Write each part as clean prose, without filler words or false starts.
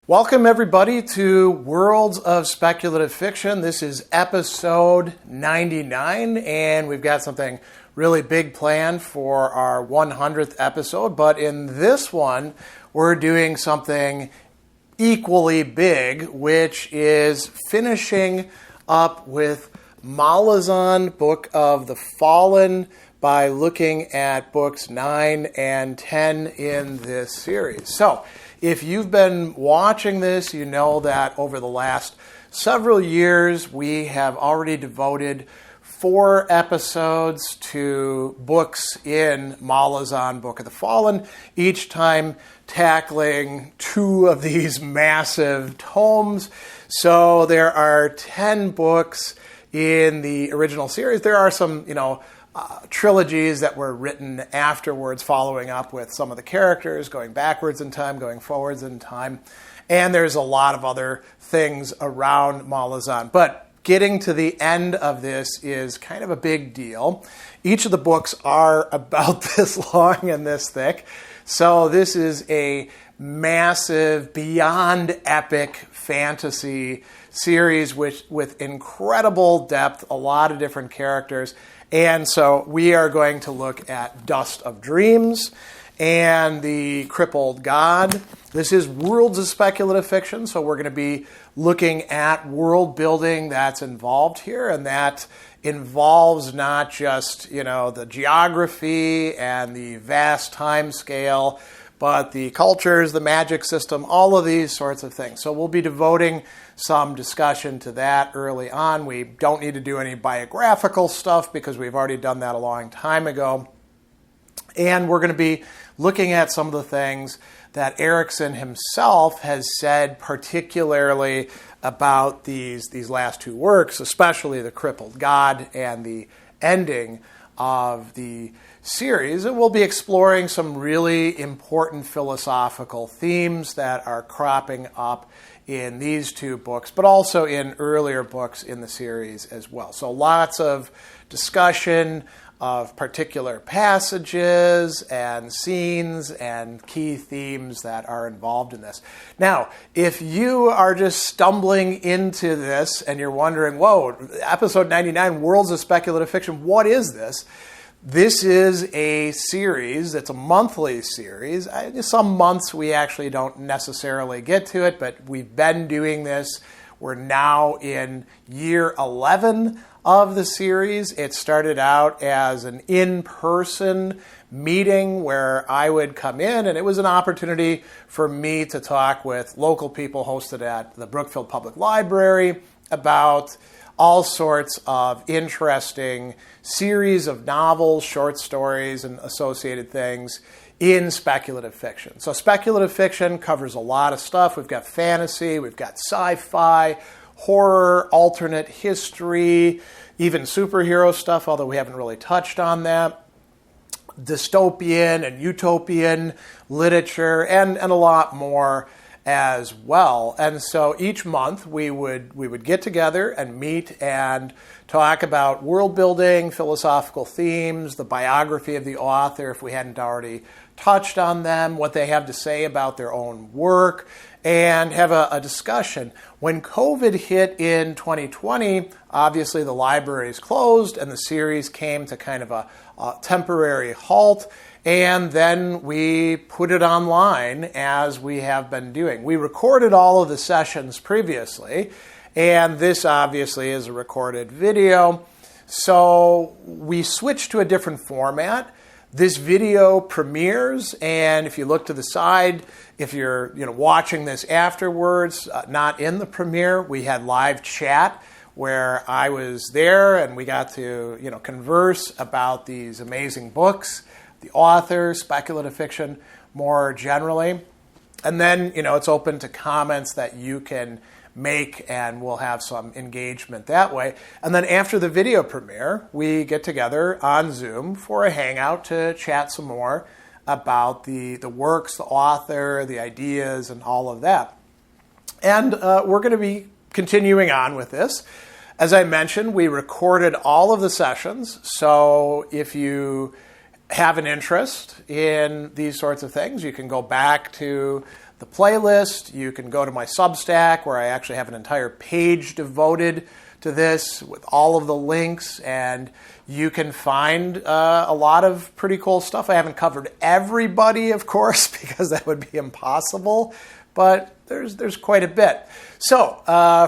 Welcome, everybody, to Worlds of Speculative Fiction. This is episode 99, and we've got something really big planned for our 100th episode. But in this one, we're doing something equally big, which is finishing up with Malazan, Book of the Fallen, by looking at books 9 and 10 in this series. So, if you've been watching this, you know that over the last several years, we have already devoted 4 episodes to books in Malazan, Book of the Fallen, each time tackling 2 of these massive tomes. So there are 10 books in the original series. There are some, trilogies that were written afterwards, following up with some of the characters, going backwards in time, going forwards in time. And there's a lot of other things around Malazan. But getting to the end of this is kind of a big deal. Each of the books are about this long and this thick. So this is a massive, beyond epic fantasy series with incredible depth, a lot of different characters. And so we are going to look at Dust of Dreams and The Crippled God. This is Worlds of Speculative Fiction, so we're going to be looking at world building that's involved here, and that involves not just, the geography and the vast time scale, but the cultures, the magic system, all of these sorts of things. So we'll be devoting some discussion to that early on. We don't need to do any biographical stuff because we've already done that a long time ago. And we're going to be looking at some of the things that Erikson himself has said, particularly about these last 2 works, especially The Crippled God and the ending of the series. And we'll be exploring some really important philosophical themes that are cropping up in these 2 books, but also in earlier books in the series as well. So lots of discussion of particular passages and scenes and key themes that are involved in this. Now, if you are just stumbling into this and you're wondering, whoa, episode 99, Worlds of Speculative Fiction, what is this? This is a series, it's a monthly series. Some months we actually don't necessarily get to it, but we've been doing this. We're now in year 11 of the series. It started out as an in-person meeting where I would come in, and it was an opportunity for me to talk with local people hosted at the Brookfield Public Library about all sorts of interesting series of novels, short stories, and associated things in speculative fiction. So speculative fiction covers a lot of stuff. We've got fantasy, we've got sci-fi, horror, alternate history, even superhero stuff, although we haven't really touched on that, dystopian and utopian literature, and a lot more as well. And so each month we would get together and meet and talk about world building, philosophical themes, the biography of the author if we hadn't already touched on them, what they have to say about their own work, and have a discussion. When COVID hit in 2020, obviously the libraries closed and the series came to kind of a temporary halt. And then we put it online as we have been doing. We recorded all of the sessions previously, and this obviously is a recorded video. So we switched to a different format. This video premieres, and if you look to the side, if you're watching this afterwards, not in the premiere, we had live chat where I was there and we got to converse about these amazing books, the author, speculative fiction more generally. And then, it's open to comments that you can make, and we'll have some engagement that way. And then after the video premiere, we get together on Zoom for a hangout to chat some more about the works, the author, the ideas, and all of that. And we're going to be continuing on with this. As I mentioned, we recorded all of the sessions, so if you have an interest in these sorts of things, you can go back to the playlist. You can go to my Substack, where I actually have an entire page devoted to this with all of the links, and you can find a lot of pretty cool stuff. I haven't covered everybody, of course, because that would be impossible, but there's quite a bit. So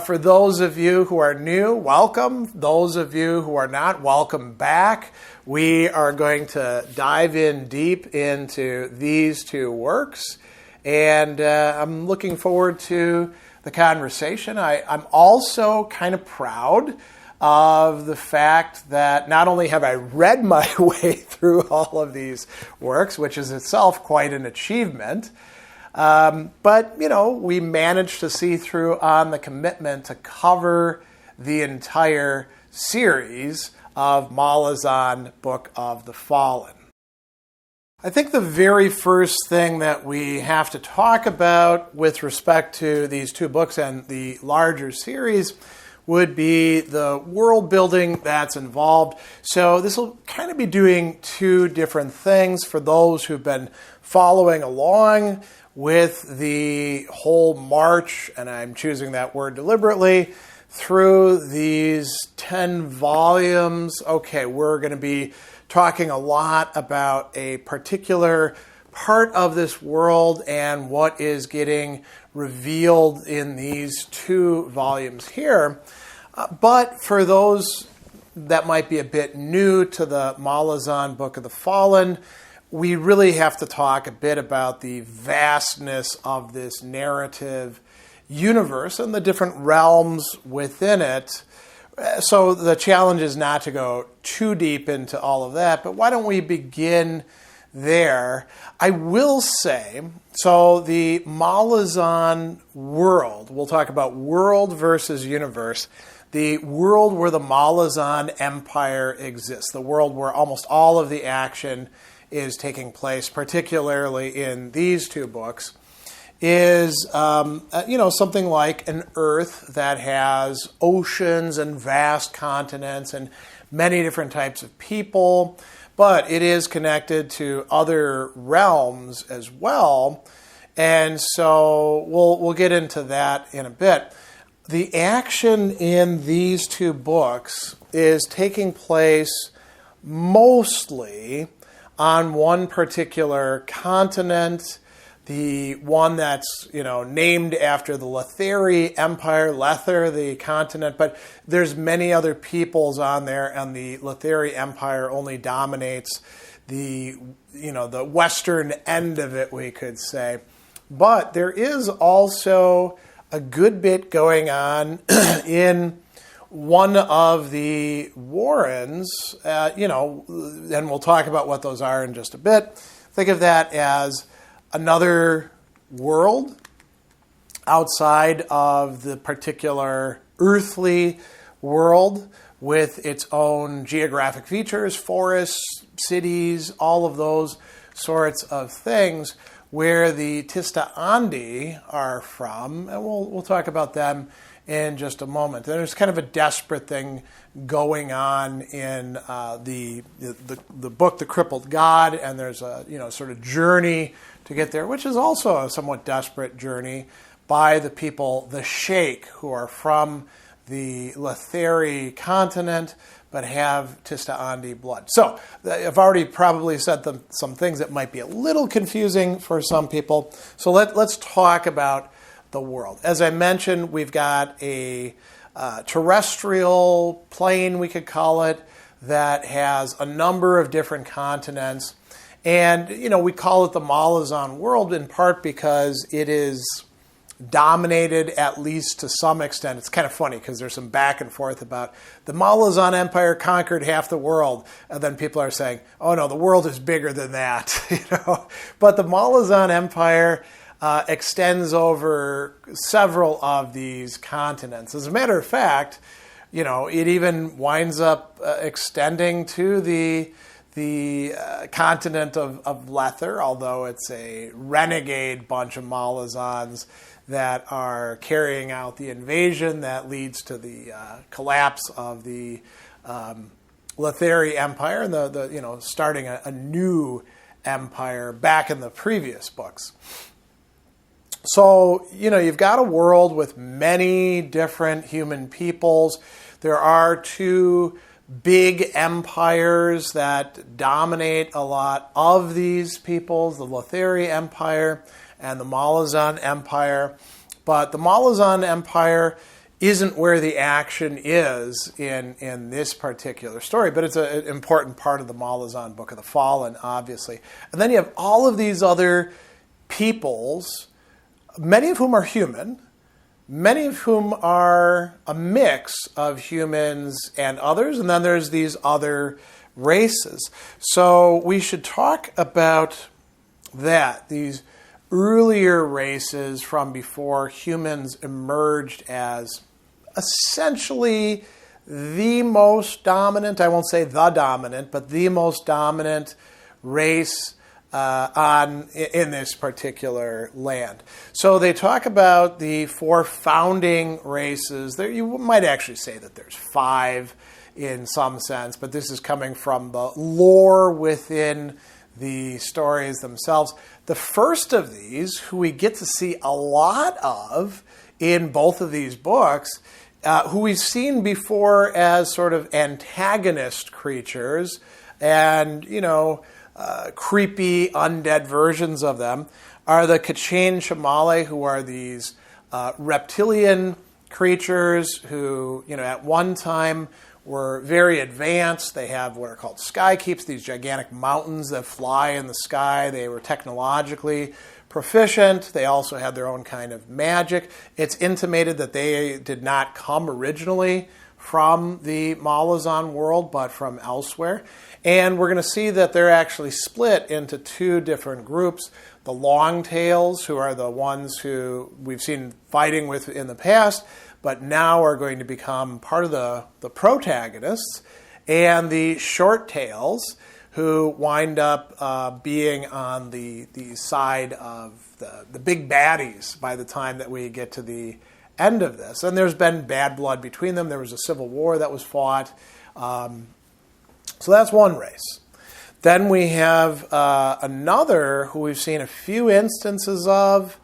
for those of you who are new, welcome. Those of you who are not, welcome back. We are going to dive in deep into these two works, and I'm looking forward to the conversation. I'm also kind of proud of the fact that not only have I read my way through all of these works, which is itself quite an achievement, but, we managed to see through on the commitment to cover the entire series of Malazan, Book of the Fallen. I think the very first thing that we have to talk about with respect to these two books and the larger series would be the world building that's involved. So this will kind of be doing two different things for those who've been following along with the whole march, and I'm choosing that word deliberately, through these 10 volumes. Okay, we're going to be talking a lot about a particular part of this world and what is getting revealed in these 2 volumes here. But for those that might be a bit new to the Malazan Book of the Fallen, we really have to talk a bit about the vastness of this narrative universe and the different realms within it. So the challenge is not to go too deep into all of that, but why don't we begin there? I will say, so the Malazan world, we'll talk about world versus universe, the world where the Malazan Empire exists, the world where almost all of the action is taking place, particularly in these 2 books, is something like an Earth that has oceans and vast continents and many different types of people, but it is connected to other realms as well, and so we'll get into that in a bit. The action in these 2 books is taking place mostly on one particular continent, the one that's named after the Letheri Empire, Lether, the continent, but there's many other peoples on there, and the Letheri Empire only dominates the western end of it, we could say. But there is also a good bit going on in one of the warrens, and we'll talk about what those are in just a bit. Think of that as another world outside of the particular earthly world with its own geographic features, forests, cities, all of those sorts of things, where the Tista Andi are from, and we'll talk about them in just a moment. And there's kind of a desperate thing going on in the book, The Crippled God, and there's a sort of journey to get there, which is also a somewhat desperate journey by the people, the Sheikh, who are from the Letheri continent, but have Tista Andi blood. So I've already probably said some things that might be a little confusing for some people. So let's talk about the world. As I mentioned, we've got a terrestrial plane, we could call it, that has a number of different continents. And, we call it the Malazan world in part because it is dominated, at least to some extent. It's kind of funny because there's some back and forth about the Malazan Empire conquered half the world, and then people are saying, oh no, the world is bigger than that. But the Malazan Empire extends over several of these continents. As a matter of fact, it even winds up extending to the continent of Lether, although it's a renegade bunch of Malazans that are carrying out the invasion that leads to the collapse of the Letheri Empire and the starting a new empire back in the previous books. So, you've got a world with many different human peoples. There are two big empires that dominate a lot of these peoples, the Letheri Empire and the Malazan Empire. But the Malazan Empire isn't where the action is in this particular story, but it's an important part of the Malazan Book of the Fallen, obviously. And then you have all of these other peoples, many of whom are human, many of whom are a mix of humans and others, and then there's these other races. So we should talk about that, these earlier races from before humans emerged as essentially the most dominant, I won't say the dominant, but the most dominant race in this particular land. So they talk about the four founding races. There, you might actually say that there's five in some sense, but this is coming from the lore within the stories themselves. The first of these, who we get to see a lot of in both of these books, who we've seen before as sort of antagonist creatures and, creepy undead versions of them, are the Kachin Shamale, who are these reptilian creatures who, at one time were very advanced. They have what are called sky keeps, these gigantic mountains that fly in the sky. They were technologically proficient. They also had their own kind of magic. It's intimated that they did not come originally from the Malazan world, but from elsewhere. And we're going to see that they're actually split into two different groups. The Longtails, who are the ones who we've seen fighting with in the past, but now are going to become part of the protagonists, and the Shorttails, who wind up being on the side of the big baddies by the time that we get to the end of this. And there's been bad blood between them. There was a civil war that was fought. So that's one race. Then we have another who we've seen a few instances of,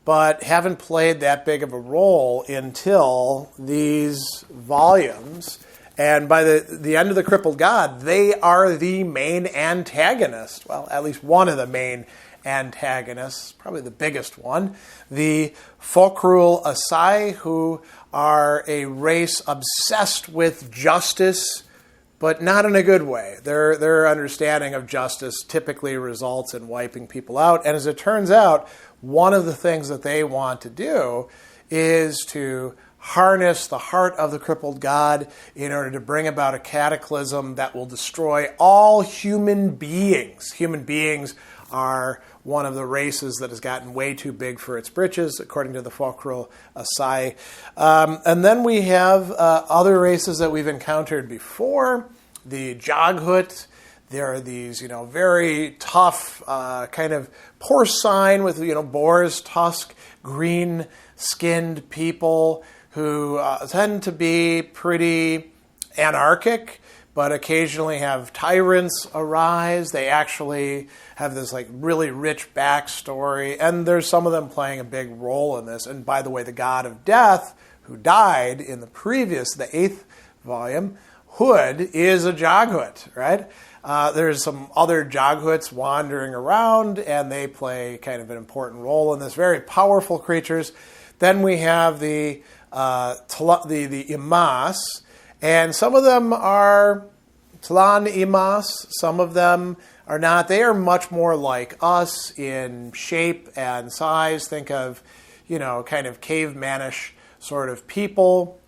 but haven't played that big of a role until these volumes. And by the end of The Crippled God, they are the main antagonist. Well, at least one of the main antagonists, probably the biggest one. The Folkrul Asai, who are a race obsessed with justice, but not in a good way. Their understanding of justice typically results in wiping people out. And as it turns out, one of the things that they want to do is to harness the heart of the crippled god in order to bring about a cataclysm that will destroy all human beings. Human beings are one of the races that has gotten way too big for its britches, according to the Folkrul Asai. And then we have other races that we've encountered before. The Joghut. There are these, very tough, kind of porcine with, boar's tusk, green-skinned people who tend to be pretty anarchic, but occasionally have tyrants arise. They actually have this really rich backstory, and there's some of them playing a big role in this. And by the way, the god of death, who died in the 8th volume, Hood, is a Joghut, right? There's some other Joghuts wandering around, and they play kind of an important role in this. Very powerful creatures. Then we have the Imas, and some of them are Tlan Imas, some of them are not. They are much more like us in shape and size. Think of, kind of cavemanish sort of people.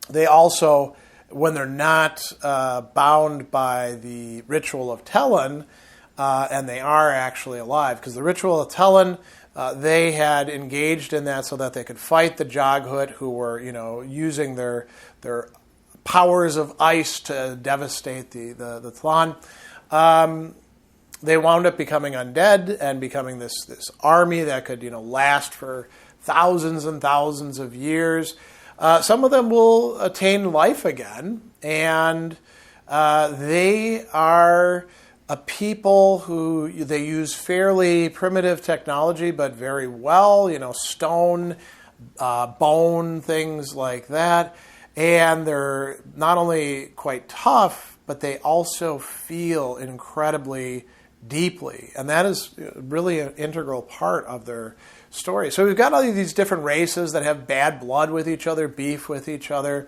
They also, when they're not bound by the ritual of Tellen, and they are actually alive, because the ritual of Tellen, they had engaged in that so that they could fight the Joghut, who were, using their powers of ice to devastate the Thlan. They wound up becoming undead and becoming this army that could, last for thousands and thousands of years. Some of them will attain life again, and they are a people who they use fairly primitive technology, but very well, stone, bone, things like that. And they're not only quite tough, but they also feel incredibly deeply. And that is really an integral part of their story. So we've got all of these different races that have bad blood with each other, beef with each other.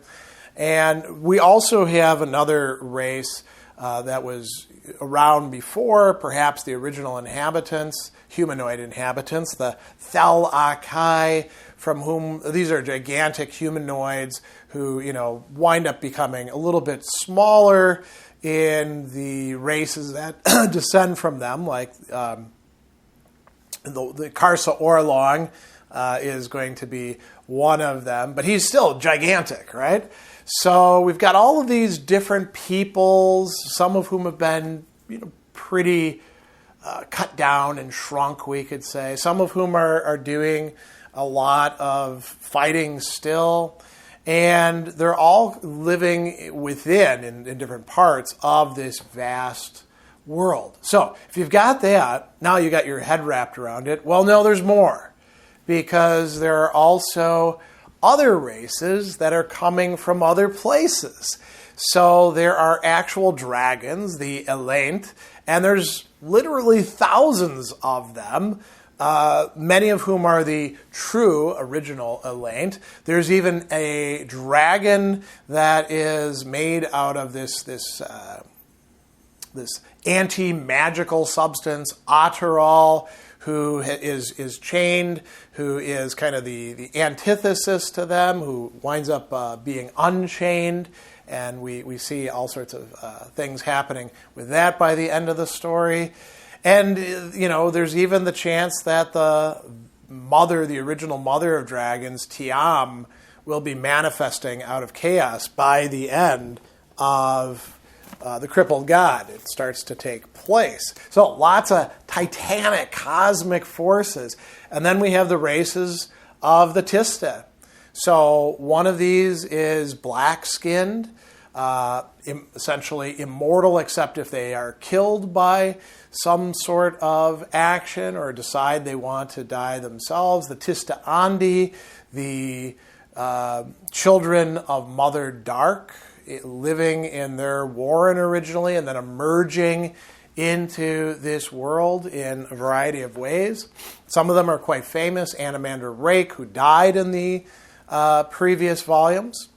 And we also have another race that was around before, perhaps the original inhabitants, humanoid inhabitants, the Thal-Akai, from whom these are gigantic humanoids who, wind up becoming a little bit smaller in the races that descend from them, like the Karsa Orlong is going to be one of them, but he's still gigantic, right? So we've got all of these different peoples, some of whom have been, pretty cut down and shrunk, we could say. Some of whom are doing a lot of fighting still. And they're all living within, in different parts of this vast world. So if you've got that, now you got your head wrapped around it. Well, no, there's more. Because there are also other races that are coming from other places. So there are actual dragons, the Elaint, and there's literally thousands of them, many of whom are the true original Elaint. There's even a dragon that is made out of this anti-magical substance, Otterall, who is chained, who is kind of the antithesis to them, who winds up being unchained. And we see all sorts of things happening with that by the end of the story. And, there's even the chance that the original mother of dragons, Tiam, will be manifesting out of chaos by the end of the crippled god. It starts to take place. So lots of titanic cosmic forces. And then we have the races of the Tista. So one of these is black-skinned, essentially immortal except if they are killed by some sort of action or decide they want to die themselves. The Tista Andi, the children of Mother Dark, living in their warren originally and then emerging into this world in a variety of ways. Some of them are quite famous. Animander Rake, who died in the previous volumes.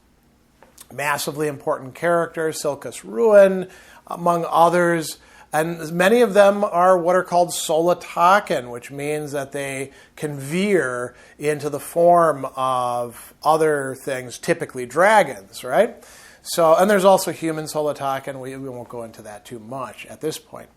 Massively important character. Silkus Ruin, among others. And many of them are what are called Solataken, which means that they can veer into the form of other things, typically dragons, right? So, and there's also human Solataken. We won't go into that too much at this point.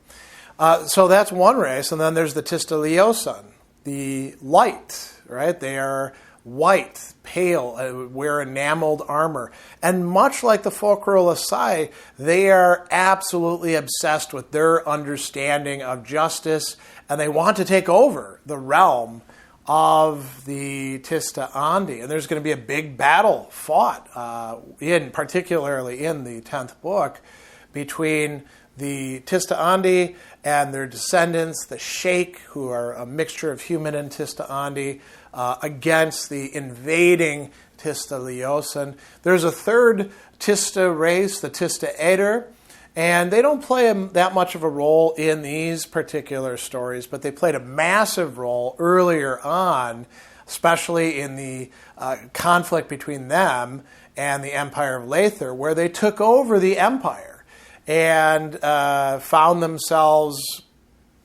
So that's one race. And then there's the Tistaleosan, the light, right? They are white, pale, wear enameled armor. And much like the Folcro Lasai, they are absolutely obsessed with their understanding of justice, and they want to take over the realm of the Tista Andi. And there's going to be a big battle fought, particularly in the 10th book, between the Tista Andi and their descendants, the Sheikh, who are a mixture of human and Tista Andi, against the invading Tistaleosan. There's a third Tista race, the Tista Eder, and they don't play that much of a role in these particular stories, but they played a massive role earlier on, especially in the conflict between them and the Empire of Lather, where they took over the empire and found themselves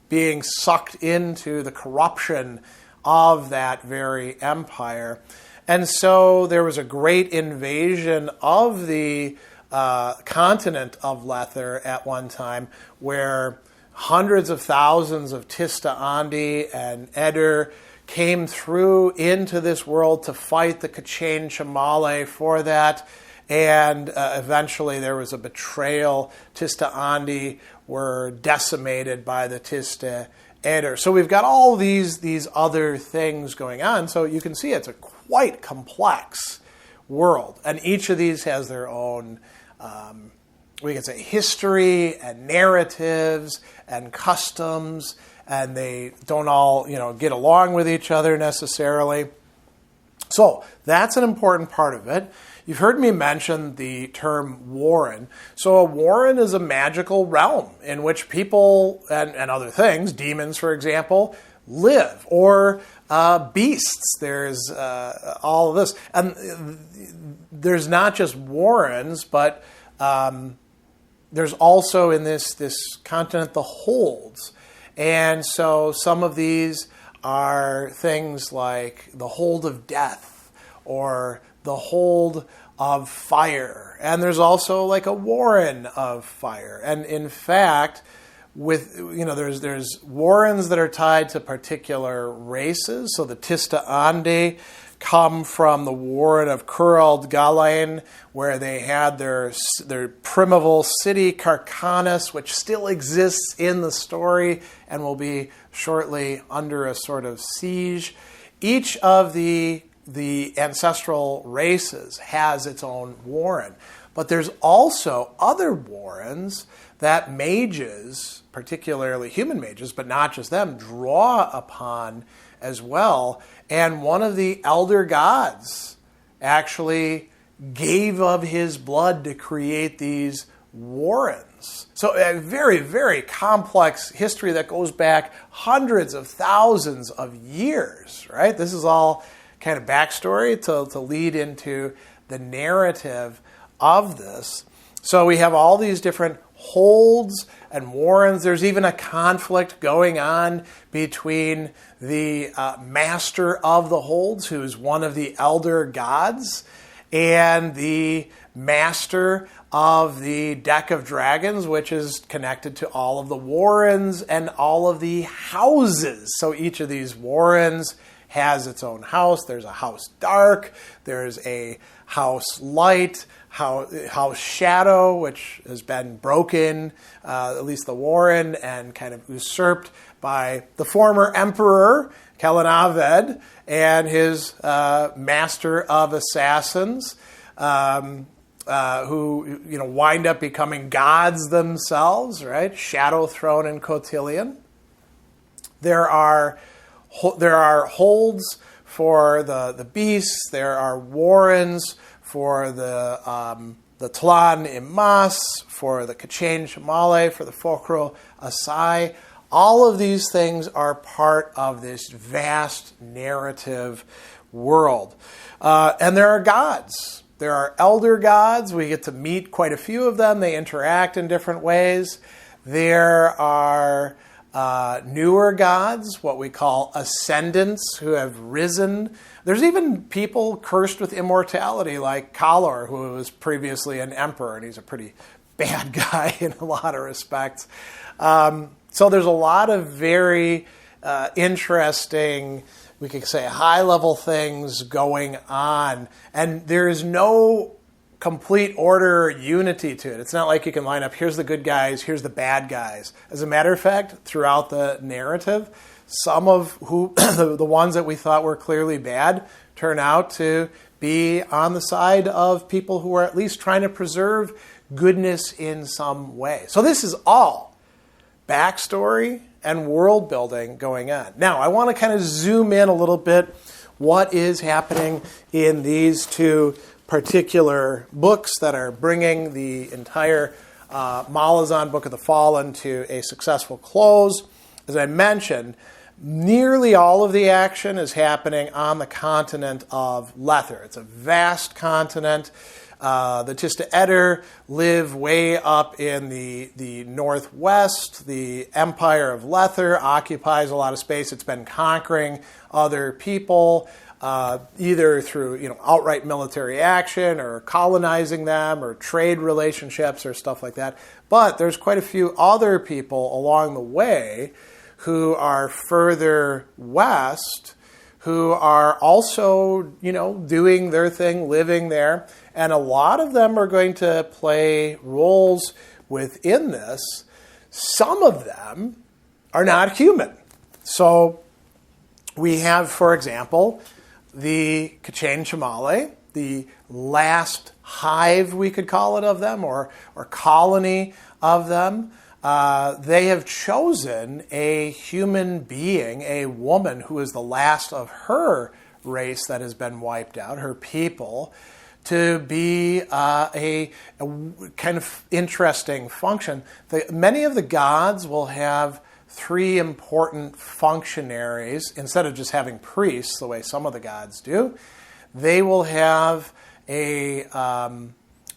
being sucked into the corruption of that very empire. And so there was a great invasion of the continent of Lether at one time, where hundreds of thousands of Tista Andi and Eder came through into this world to fight the K'chain Shamale for that. And eventually there was a betrayal. Tista Andi were decimated by the Tista Eder. So we've got all these other things going on. So you can see it's a quite complex world. And each of these has their own, we can say, history and narratives and customs. And they don't all, get along with each other necessarily. So that's an important part of it. You've heard me mention the term warren. So a warren is a magical realm in which people and other things, demons, for example, live, or beasts. There's all of this. And there's not just warrens, but there's also in this continent the holds. And so some of these are things like the hold of death or the hold of fire. And there's also like a warren of fire. And in fact, there's warrens that are tied to particular races. So the Tista Andi come from the warren of Curald Galain, where they had their primeval city, Carcanus, which still exists in the story and will be shortly under a sort of siege. Each of the ancestral races has its own warren. But there's also other warrens that mages, particularly human mages, but not just them, draw upon as well. And one of the elder gods actually gave of his blood to create these warrens. So a very, very complex history that goes back hundreds of thousands of years, right? This is all kind of backstory to lead into the narrative of this. So we have all these different holds and warrens. There's even a conflict going on between the master of the holds, who is one of the elder gods, and the master of the deck of dragons, which is connected to all of the warrens and all of the houses. So each of these warrens has its own house. There's a house dark. There's a house light, house shadow, which has been broken, at least the warren, and kind of usurped by the former emperor, Kelanaved, and his master of assassins, who wind up becoming gods themselves, right? Shadow Throne and Cotillion. There are holds for the beasts. There are warrens for the Tlan Imas, for the K'chain Shamale, for the Focro Asai. All of these things are part of this vast narrative world. And there are gods. There are elder gods. We get to meet quite a few of them. They interact in different ways. There are newer gods, what we call ascendants, who have risen. There's even people cursed with immortality, like Kalor, who was previously an emperor, and he's a pretty bad guy in a lot of respects. So there's a lot of very interesting, we could say, high-level things going on, and there is no complete order or unity to it. It's not like you can line up, here's the good guys, here's the bad guys. As a matter of fact, throughout the narrative, some of the ones that we thought were clearly bad turn out to be on the side of people who are at least trying to preserve goodness in some way. So this is all backstory and world building going on. Now, I want to kind of zoom in a little bit. What is happening in these two particular books that are bringing the entire Malazan Book of the Fallen to a successful close? As I mentioned, nearly all of the action is happening on the continent of Lether. It's a vast continent. The Tista Eder live way up in the northwest. The Empire of Lether occupies a lot of space. It's been conquering other people, either through outright military action or colonizing them or trade relationships or stuff like that. But there's quite a few other people along the way who are further west who are also, doing their thing, living there. And a lot of them are going to play roles within this. Some of them are not human. So we have, for example, the K'chain Chamale, the last hive, we could call it, of them, or colony of them. They have chosen a human being, a woman who is the last of her race that has been wiped out, her people, to be a kind of interesting function. Many of the gods will have three important functionaries. Instead of just having priests, the way some of the gods do, they will have a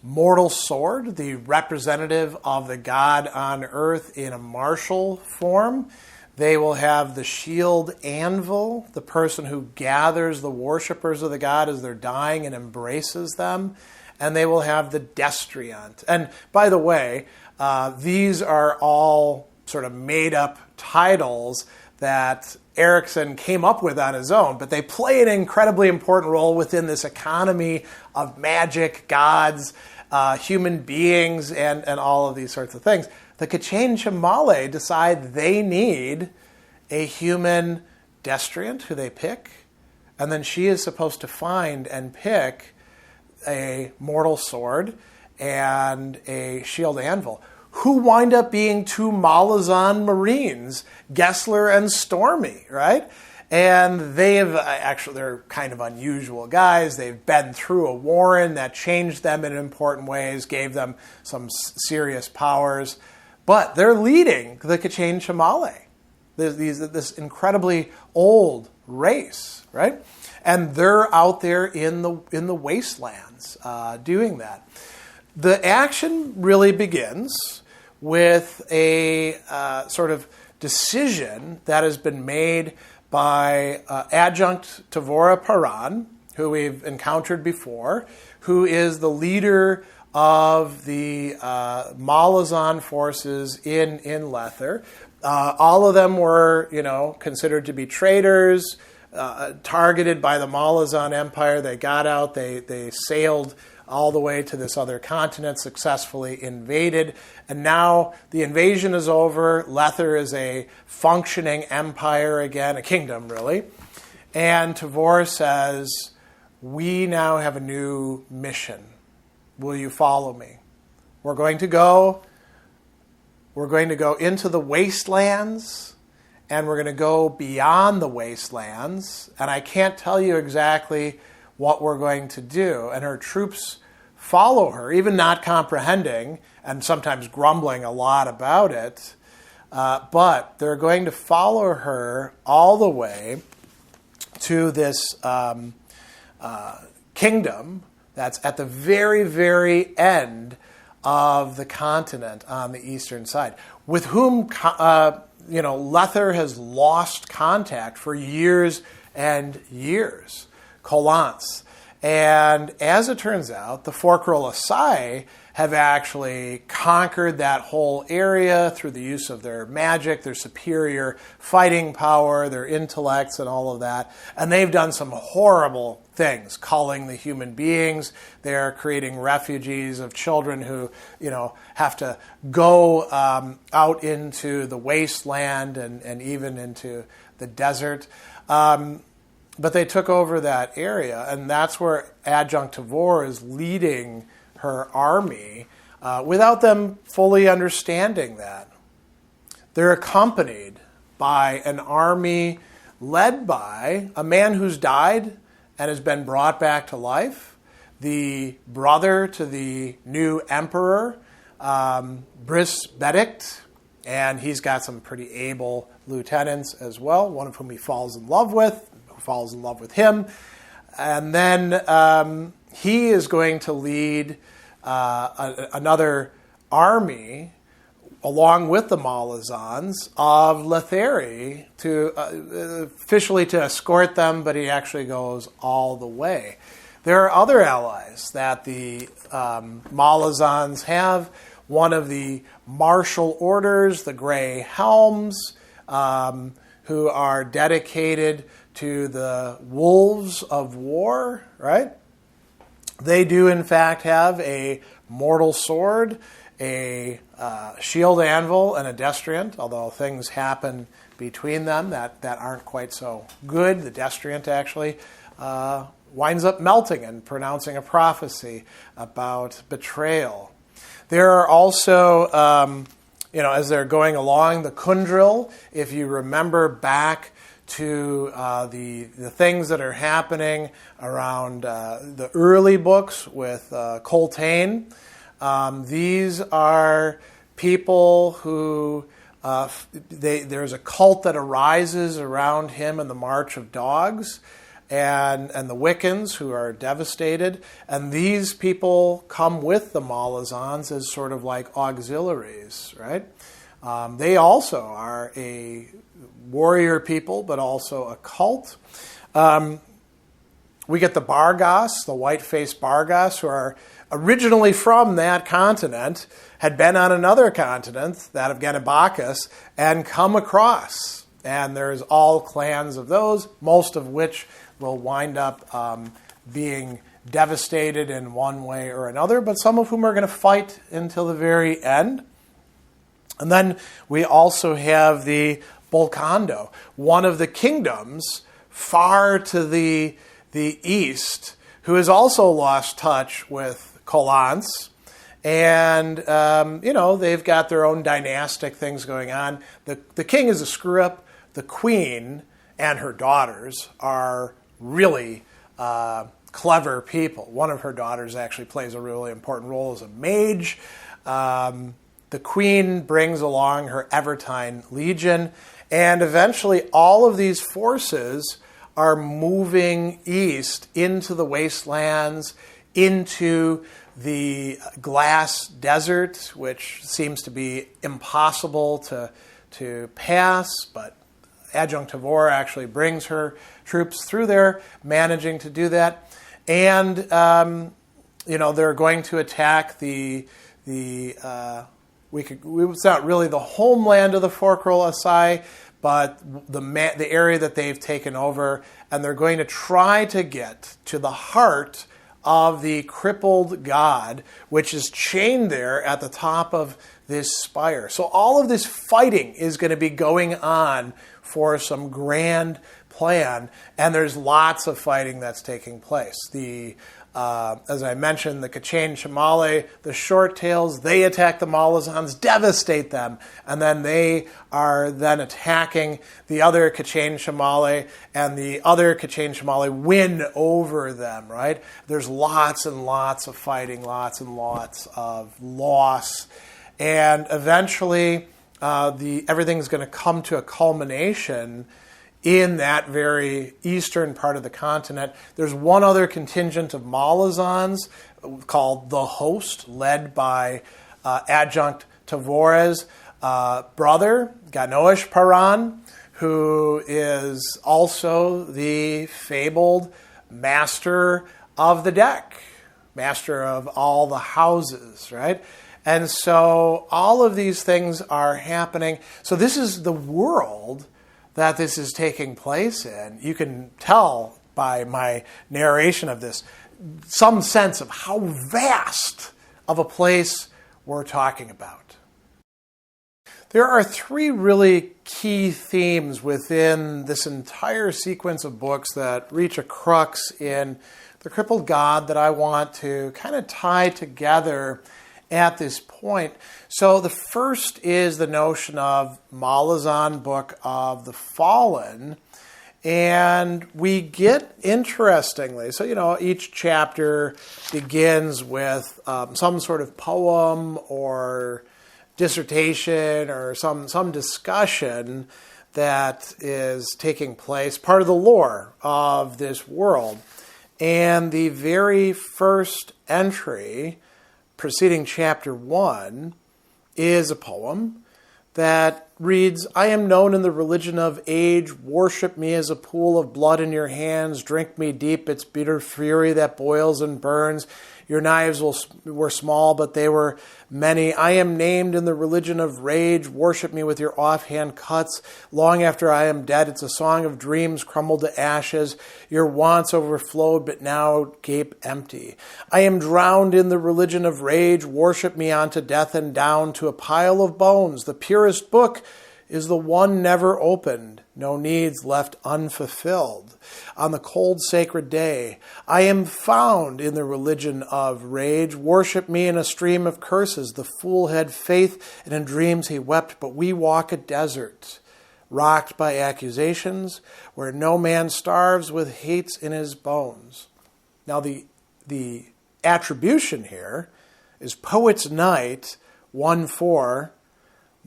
mortal sword, the representative of the god on earth in a martial form. They will have the shield anvil, the person who gathers the worshippers of the god as they're dying and embraces them. And they will have the destriant. And by the way, these are all sort of made-up titles that Erikson came up with on his own, but they play an incredibly important role within this economy of magic, gods, human beings, and all of these sorts of things. The K'chain Chamale decide they need a human destriant who they pick, and then she is supposed to find and pick a mortal sword and a shield anvil, who wind up being two Malazan Marines, Gessler and Stormy, right? And they're kind of unusual guys. They've been through a warren that changed them in important ways, gave them some serious powers. But they're leading the K'chain Chamale, this incredibly old race, right? And they're out there in the wastelands doing that. The action really begins with a sort of decision that has been made by Adjunct Tavora Paran, who we've encountered before, who is the leader of the Malazan forces in Lether. All of them were, considered to be traitors, targeted by the Malazan Empire. They got out, they sailed all the way to this other continent, successfully invaded. And now the invasion is over. Lether is a functioning empire again, a kingdom, really. And Tavor says, we now have a new mission. Will you follow me? We're going to go into the wastelands, and we're going to go beyond the wastelands. And I can't tell you exactly what we're going to do. And her troops follow her, even not comprehending and sometimes grumbling a lot about it. But they're going to follow her all the way to this kingdom that's at the very, very end of the continent on the eastern side, with whom Lether has lost contact for years and years. Kolance. And as it turns out, the Forkroll Asai have actually conquered that whole area through the use of their magic, their superior fighting power, their intellects, and all of that. And they've done some horrible things, culling the human beings. They're creating refugees of children who, have to go out into the wasteland and even into the desert. But they took over that area, and that's where Adjunct Tavor is leading her army without them fully understanding that. They're accompanied by an army led by a man who's died and has been brought back to life, the brother to the new emperor, Bris Bedict, and he's got some pretty able lieutenants as well, one of whom he falls in love with, who falls in love with him. And then he is going to lead another army along with the Malazans of Letheri to officially to escort them, but he actually goes all the way. There are other allies that the Malazans have. One of the martial orders, the Grey Helms, who are dedicated to the wolves of war, right? They do, in fact, have a mortal sword, a shield anvil, and a destriant, although things happen between them that aren't quite so good. The destriant actually winds up melting and pronouncing a prophecy about betrayal. There are also, as they're going along, the Kundril, if you remember back to the things that are happening around the early books with Tolkein. These are people who, there's a cult that arises around him in the March of Dogs, and the Wiccans who are devastated. And these people come with the Malazans as sort of like auxiliaries, right? They also are a warrior people, but also a cult. We get the Bargas, the white-faced Bargas, who are originally from that continent, had been on another continent, that of Genebacus, and come across. And there's all clans of those, most of which will wind up being devastated in one way or another, but some of whom are going to fight until the very end. And then we also have the Bolcando, one of the kingdoms far to the east, who has also lost touch with Colance. And, they've got their own dynastic things going on. The king is a screw-up. The queen and her daughters are really clever people. One of her daughters actually plays a really important role as a mage. The queen brings along her Evertine legion, and eventually all of these forces are moving east into the wastelands, into the glass desert, which seems to be impossible to pass, but Adjunct Tavor actually brings her troops through there, managing to do that. And, they're going to attack it's not really the homeland of the Forkrul Asai, but the area that they've taken over, and they're going to try to get to the heart of the crippled god, which is chained there at the top of this spire. So all of this fighting is going to be going on for some grand plan, and there's lots of fighting that's taking place. As I mentioned, the Kachain Shamale, the short tails, they attack the Malazans, devastate them, and then they are then attacking the other Kachain Shamale, and the other Kachain Shamale win over them, right? There's lots and lots of fighting, lots and lots of loss, and eventually everything's going to come to a culmination in that very eastern part of the continent. There's one other contingent of Malazans called the Host, led by Adjunct Tavor's brother, Ganoish Paran, who is also the fabled master of the deck, master of all the houses, right? And so all of these things are happening. So this is the world that this is taking place in. You can tell by my narration of this some sense of how vast of a place we're talking about. There are three really key themes within this entire sequence of books that reach a crux in The Crippled God that I want to kind of tie together at this point. So the first is the notion of Malazan Book of the Fallen. And we get, interestingly, so, each chapter begins with some sort of poem or dissertation or some discussion that is taking place, part of the lore of this world. And the very first entry preceding chapter 1 is a poem that reads, "I am known in the religion of age. Worship me as a pool of blood in your hands. Drink me deep, its bitter fury that boils and burns. Your knives were small, but they were many. I am named in the religion of rage. Worship me with your offhand cuts. Long after I am dead, it's a song of dreams crumbled to ashes. Your wants overflowed, but now gape empty. I am drowned in the religion of rage. Worship me unto death and down to a pile of bones. The purest book is the one never opened, no needs left unfulfilled. On the cold sacred day, I am found in the religion of rage. Worship me in a stream of curses. The fool had faith, and in dreams he wept, but we walk a desert, rocked by accusations, where no man starves with hates in his bones. Now the attribution here is Poet's Night 1:4,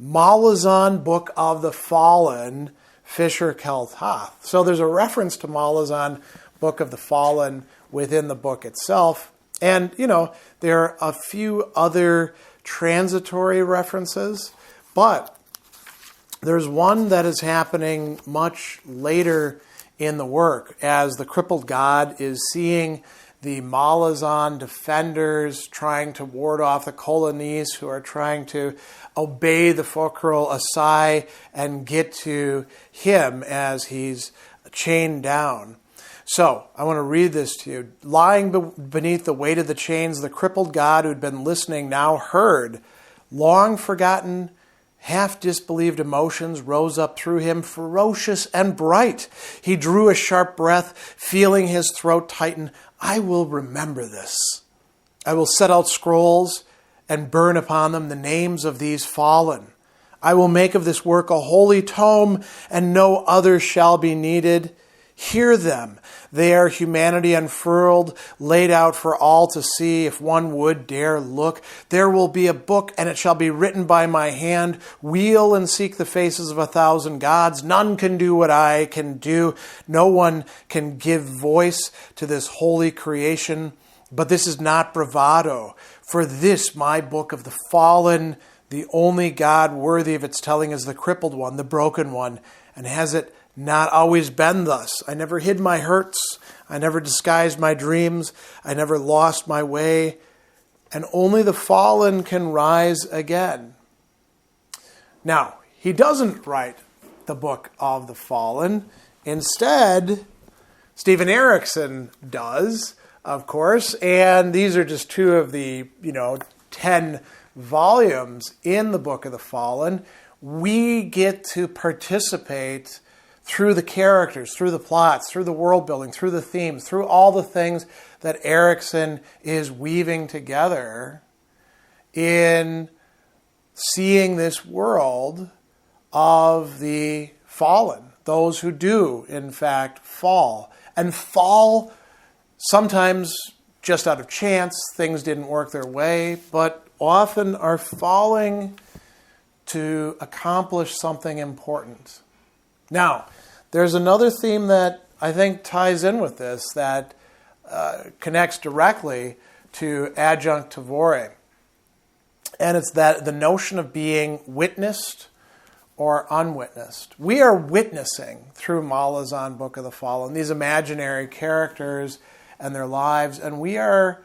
Malazan, Book of the Fallen, Fisher Keltoth. So there's a reference to Malazan, Book of the Fallen, within the book itself. And, there are a few other transitory references, but there's one that is happening much later in the work as the crippled god is seeing the Malazan defenders trying to ward off the Colonese who are trying to obey the Focral Assai and get to him as he's chained down. So, I want to read this to you. Lying beneath the weight of the chains, the crippled god who'd been listening now heard. Long forgotten, half-disbelieved emotions rose up through him, ferocious and bright. He drew a sharp breath, feeling his throat tighten. I will remember this. I will set out scrolls and burn upon them the names of these fallen. I will make of this work a holy tome, and no other shall be needed. Hear them. They are humanity unfurled, laid out for all to see, if one would dare look. There will be a book, and it shall be written by my hand. Wheel and seek the faces of 1,000 gods. None can do what I can do. No one can give voice to this holy creation. But this is not bravado. For this, my book of the fallen, the only God worthy of its telling is the crippled one, the broken one. And has it not always been thus? I never hid my hurts. I never disguised my dreams. I never lost my way. And only the fallen can rise again. Now, he doesn't write the Book of the Fallen. Instead, Steven Erikson does, of course. And these are just two of the, 10 volumes in the Book of the Fallen. We get to participate through the characters, through the plots, through the world building, through the themes, through all the things that Erikson is weaving together in seeing this world of the fallen, those who do, in fact, fall. And fall sometimes just out of chance, things didn't work their way, but often are falling to accomplish something important. Now, there's another theme that I think ties in with this that connects directly to adjunct tavore. And it's that the notion of being witnessed or unwitnessed. We are witnessing through Malazan, Book of the Fallen, these imaginary characters and their lives, and we are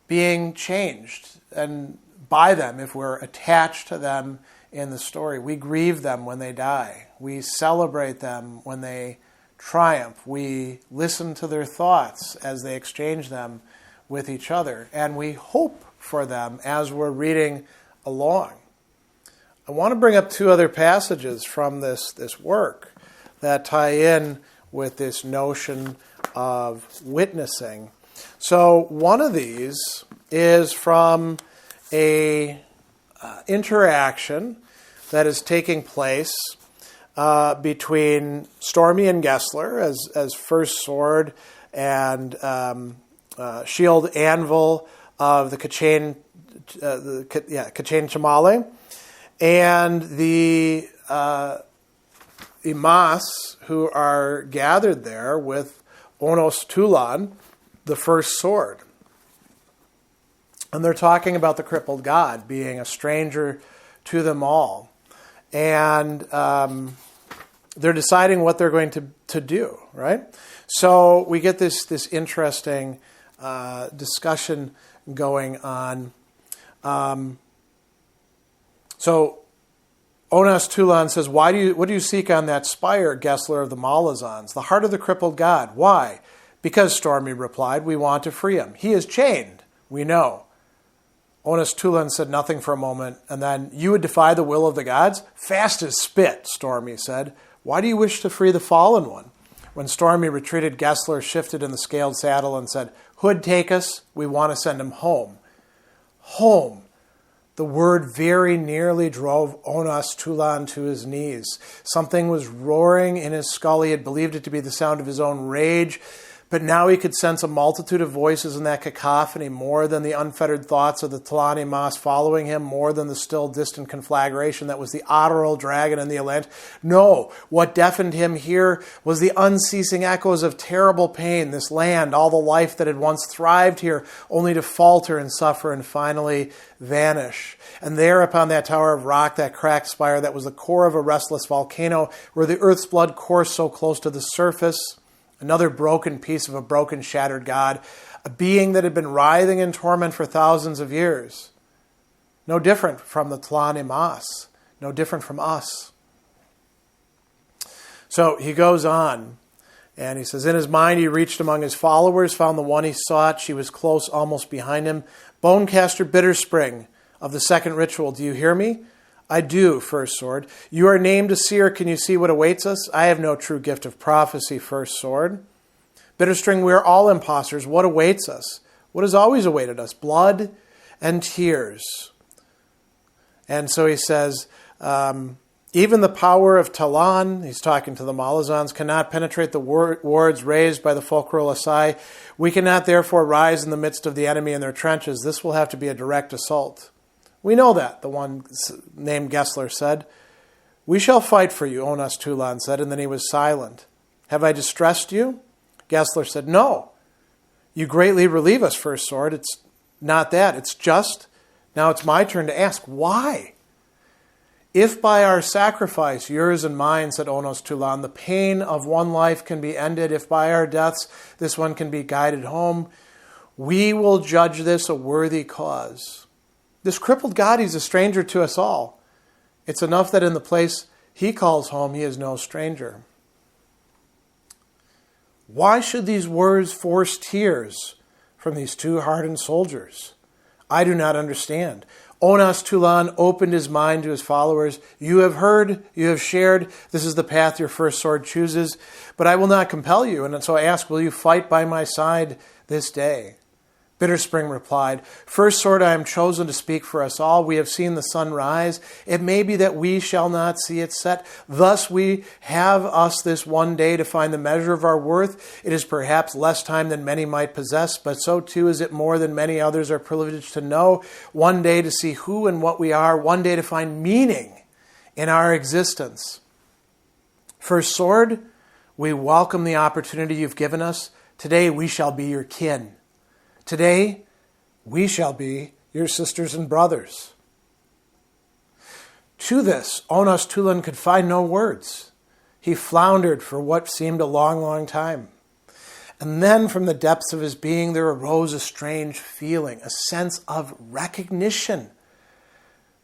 being changed and by them if we're attached to them in the story. We grieve them when they die. We celebrate them when they triumph. We listen to their thoughts as they exchange them with each other. And we hope for them as we're reading along. I want to bring up two other passages from this work that tie in with this notion of witnessing. So one of these is from a interaction that is taking place between Stormy and Gessler as first sword and shield anvil of the Kachane Chamale, and the Imas who are gathered there with Onos Tulan, the first sword. And they're talking about the crippled god being a stranger to them all. And they're deciding what they're going to do, right? So we get this interesting discussion going on. So Onas Tulan says, what do you seek on that spire, Gessler of the Malazans? The heart of the crippled god. Why? Because, Stormy replied, we want to free him. He is chained, we know. Onas Tulan said nothing for a moment, and then, you would defy the will of the gods? Fast as spit, Stormy said. Why do you wish to free the fallen one? When Stormy retreated, Gessler shifted in the scaled saddle and said, Hood, take us. We want to send him home. Home. The word very nearly drove Onas Tulan to his knees. Something was roaring in his skull. He had believed it to be the sound of his own rage, but now he could sense a multitude of voices in that cacophony, more than the unfettered thoughts of the Tlani Mas following him, more than the still distant conflagration that was the otteral dragon in the Alent. No, what deafened him here was the unceasing echoes of terrible pain, this land, all the life that had once thrived here, only to falter and suffer and finally vanish. And there upon that tower of rock, that cracked spire that was the core of a restless volcano, where the earth's blood coursed so close to the surface, another broken piece of a broken, shattered god, a being that had been writhing in torment for thousands of years. No different from the Tlani Mas, no different from us. So he goes on, and he says, in his mind he reached among his followers, found the one he sought. She was close, almost behind him. Bonecaster Bitterspring of the second ritual, do you hear me? I do, First Sword. You are named a seer. Can you see what awaits us? I have no true gift of prophecy, First Sword. Bitterstring, we are all impostors. What awaits us? What has always awaited us? Blood and tears. And so he says, even the power of Talan, he's talking to the Malazans, cannot penetrate the wards raised by the Fulcral Asai. We cannot therefore rise in the midst of the enemy in their trenches. This will have to be a direct assault. We know that, the one named Gessler said. We shall fight for you, Onas Tulan said, and then he was silent. Have I distressed you? Gessler said, no. You greatly relieve us, First Sword. It's not that. It's just, now it's my turn to ask, why? If by our sacrifice, yours and mine, said Onas Tulan, the pain of one life can be ended, if by our deaths this one can be guided home, we will judge this a worthy cause. This crippled god, he's a stranger to us all. It's enough that in the place he calls home, he is no stranger. Why should these words force tears from these two hardened soldiers? I do not understand. Onas Tulan opened his mind to his followers. You have heard, you have shared. This is the path your First Sword chooses. But I will not compel you. And so I ask, will you fight by my side this day? Bitterspring replied, First Sword, I am chosen to speak for us all. We have seen the sun rise. It may be that we shall not see it set. Thus we have us this one day to find the measure of our worth. It is perhaps less time than many might possess, but so too is it more than many others are privileged to know. One day to see who and what we are. One day to find meaning in our existence. First Sword, we welcome the opportunity you've given us. Today we shall be your kin. Today, we shall be your sisters and brothers. To this, Onas Tulan could find no words. He floundered for what seemed a long, long time. And then from the depths of his being, there arose a strange feeling, a sense of recognition.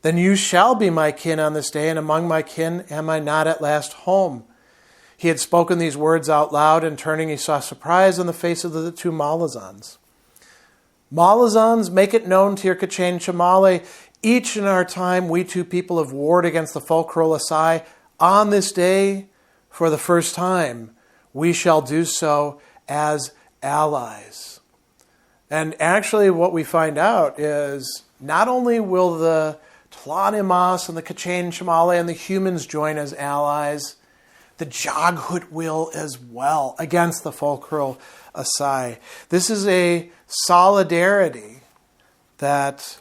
Then you shall be my kin on this day, and among my kin am I not at last home? He had spoken these words out loud, and turning, he saw surprise on the face of the two Malazans. Malazans, make it known to your Kachain Chamale, each in our time we two people have warred against the Fulcral Asai. On this day, for the first time, we shall do so as allies. And actually what we find out is not only will the Tlani Mas and the Kachain Chamale and the humans join as allies, the Joghut will as well against the Fulcral Asai. This is a solidarity that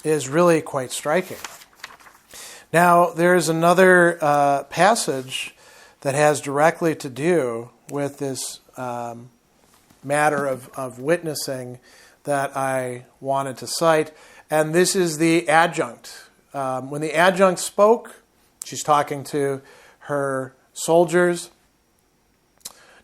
is really quite striking. Now, there's another passage that has directly to do with this matter of witnessing that I wanted to cite, and this is the adjunct. When the adjunct spoke, she's talking to her soldiers.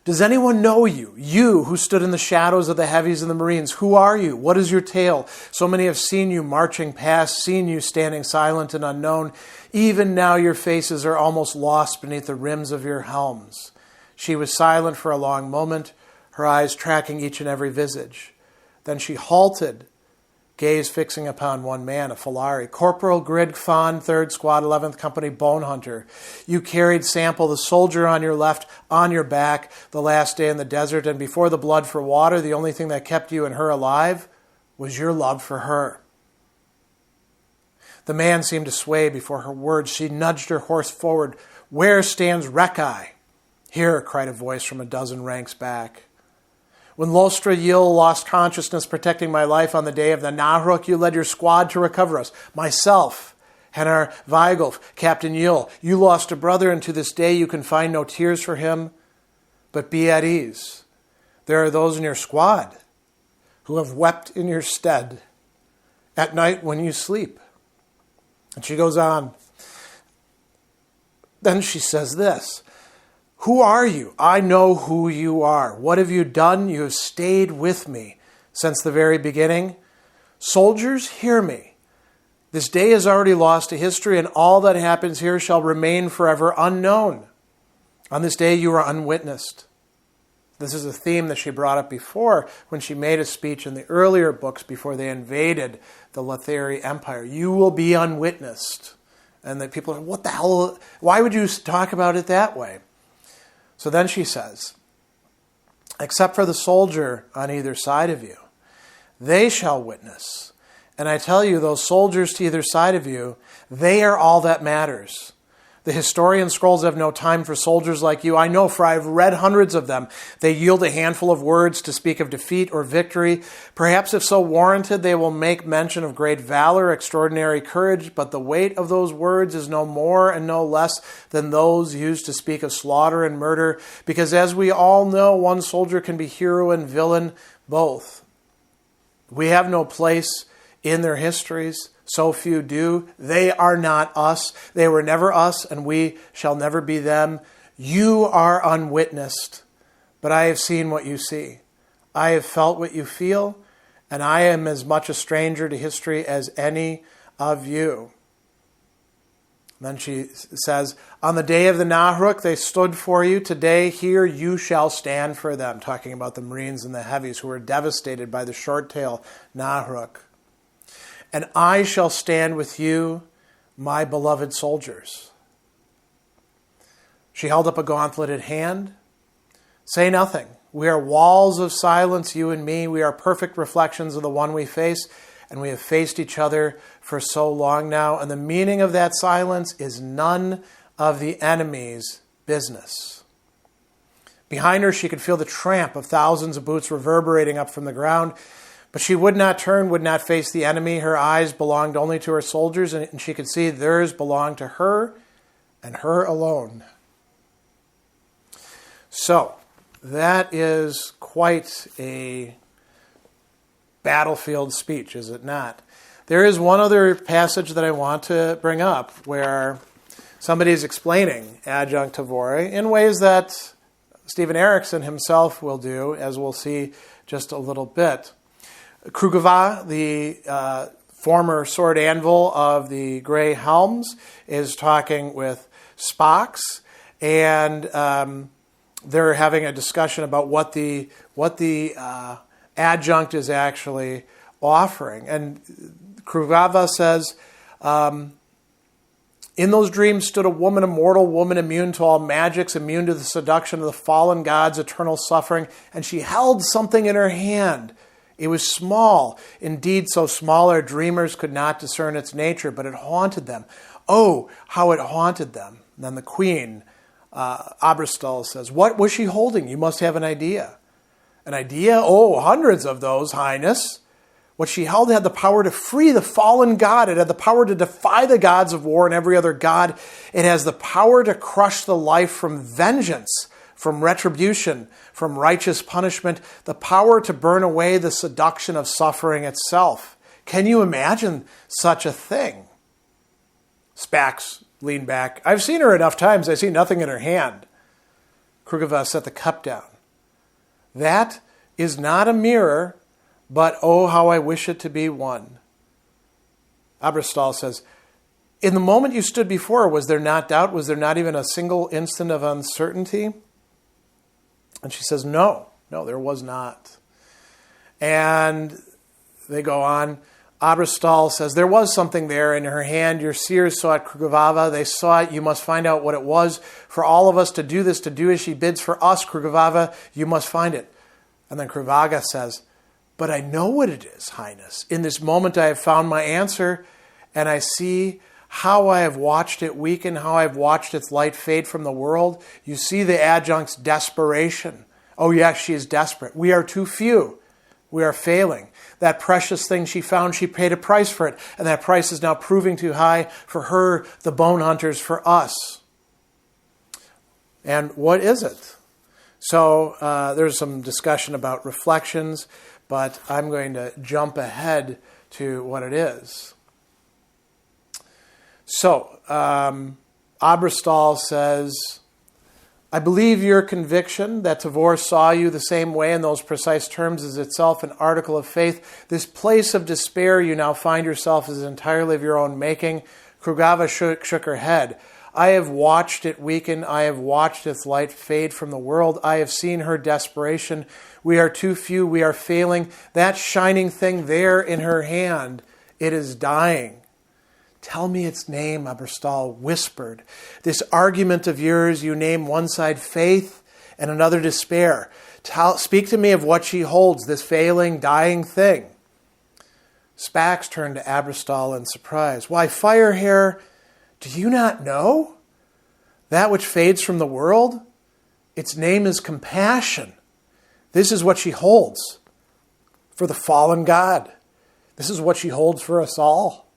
Does anyone know you? You who stood in the shadows of the heavies and the marines. Who are you? What is your tale? So many have seen you marching past, seen you standing silent and unknown. Even now your faces are almost lost beneath the rims of your helms. She was silent for a long moment, her eyes tracking each and every visage. Then she halted, gaze fixing upon one man, a Falari, Corporal Grid Fawn, 3rd Squad, 11th Company Bone Hunter. You carried Sample, the soldier on your left, on your back, the last day in the desert, and before the blood for water, the only thing that kept you and her alive was your love for her. The man seemed to sway before her words. She nudged her horse forward. Where stands Rekai? Here, cried a voice from a dozen ranks back. When Lostra Yil lost consciousness protecting my life on the day of the Nahruk, you led your squad to recover us. Myself, Hennar Weigolf, Captain Yil, you lost a brother, and to this day you can find no tears for him. But be at ease. There are those in your squad who have wept in your stead at night when you sleep. And she goes on. Then she says this. Who are you? I know who you are. What have you done? You have stayed with me since the very beginning. Soldiers, hear me. This day is already lost to history, and all that happens here shall remain forever unknown. On this day you are unwitnessed. This is a theme that she brought up before when she made a speech in the earlier books before they invaded the Letheri Empire. You will be unwitnessed. And the people are, what the hell? Why would you talk about it that way? So then she says, except for the soldier on either side of you, they shall witness. And I tell you, those soldiers to either side of you, they are all that matters. The historian scrolls have no time for soldiers like you. I know, for I have read hundreds of them. They yield a handful of words to speak of defeat or victory. Perhaps if so warranted, they will make mention of great valor, extraordinary courage, but the weight of those words is no more and no less than those used to speak of slaughter and murder, because as we all know, one soldier can be hero and villain both. We have no place in their histories. So few do. They are not us. They were never us, and we shall never be them. You are unwitnessed, but I have seen what you see. I have felt what you feel, and I am as much a stranger to history as any of you. Then she says, on the day of the Nahruk, they stood for you. Today, here, you shall stand for them. Talking about the Marines and the Heavies who were devastated by the short-tail Nahruk. And I shall stand with you, my beloved soldiers. She held up a gauntleted hand. Say nothing. We are walls of silence, you and me. We are perfect reflections of the one we face, and we have faced each other for so long now. And the meaning of that silence is none of the enemy's business. Behind her, she could feel the tramp of thousands of boots reverberating up from the ground. But she would not turn, would not face the enemy. Her eyes belonged only to her soldiers, and she could see theirs belonged to her and her alone. So, that is quite a battlefield speech, is it not? There is one other passage that I want to bring up where somebody is explaining adjunct tavore in ways that Steven Erikson himself will do, as we'll see just a little bit. Krugava, the former sword anvil of the Grey Helms, is talking with Spox, and they're having a discussion about what the adjunct is actually offering. And Krugava says, in those dreams stood a woman, a mortal woman, immune to all magics, immune to the seduction of the fallen gods, eternal suffering, and she held something in her hand. It was small, indeed so small our dreamers could not discern its nature, but it haunted them. Oh, how it haunted them. And then the queen, Aberstall, says, what was she holding? You must have an idea. An idea? Oh, hundreds of those, Highness. What she held had the power to free the fallen god. It had the power to defy the gods of war and every other god. It has the power to crush the life from vengeance, from retribution, from righteous punishment, the power to burn away the seduction of suffering itself. Can you imagine such a thing? Spax leaned back. I've seen her enough times. I see nothing in her hand. Krugava set the cup down. That is not a mirror, but oh, how I wish it to be one. Aberstall says, in the moment you stood before, was there not doubt? Was there not even a single instant of uncertainty? And she says, no, there was not. And they go on. Aberstall says, there was something there in her hand. Your seers saw it, Krugavava. They saw it. You must find out what it was. For all of us to do this, to do as she bids for us, Krugavava, you must find it. And then Krugavava says, but I know what it is, Highness. In this moment I have found my answer, and I see how I have watched it weaken, how I have watched its light fade from the world. You see the adjunct's desperation. Oh yes, she is desperate. We are too few. We are failing. That precious thing she found, she paid a price for it, and that price is now proving too high for her, the bone hunters, for us. And what is it? So there's some discussion about reflections, but I'm going to jump ahead to what it is. So, Aberstall says, I believe your conviction that Tavor saw you the same way in those precise terms is itself an article of faith. This place of despair you now find yourself is entirely of your own making. Krugavava shook her head. I have watched it weaken. I have watched its light fade from the world. I have seen her desperation. We are too few. We are failing. That shining thing there in her hand, it is dying. Tell me its name, Aberstall whispered. This argument of yours, you name one side faith and another despair. Speak to me of what she holds, this failing, dying thing. Spax turned to Aberstall in surprise. Why, Firehair, do you not know? That which fades from the world? Its name is compassion. This is what she holds for the fallen God. This is what she holds for us all.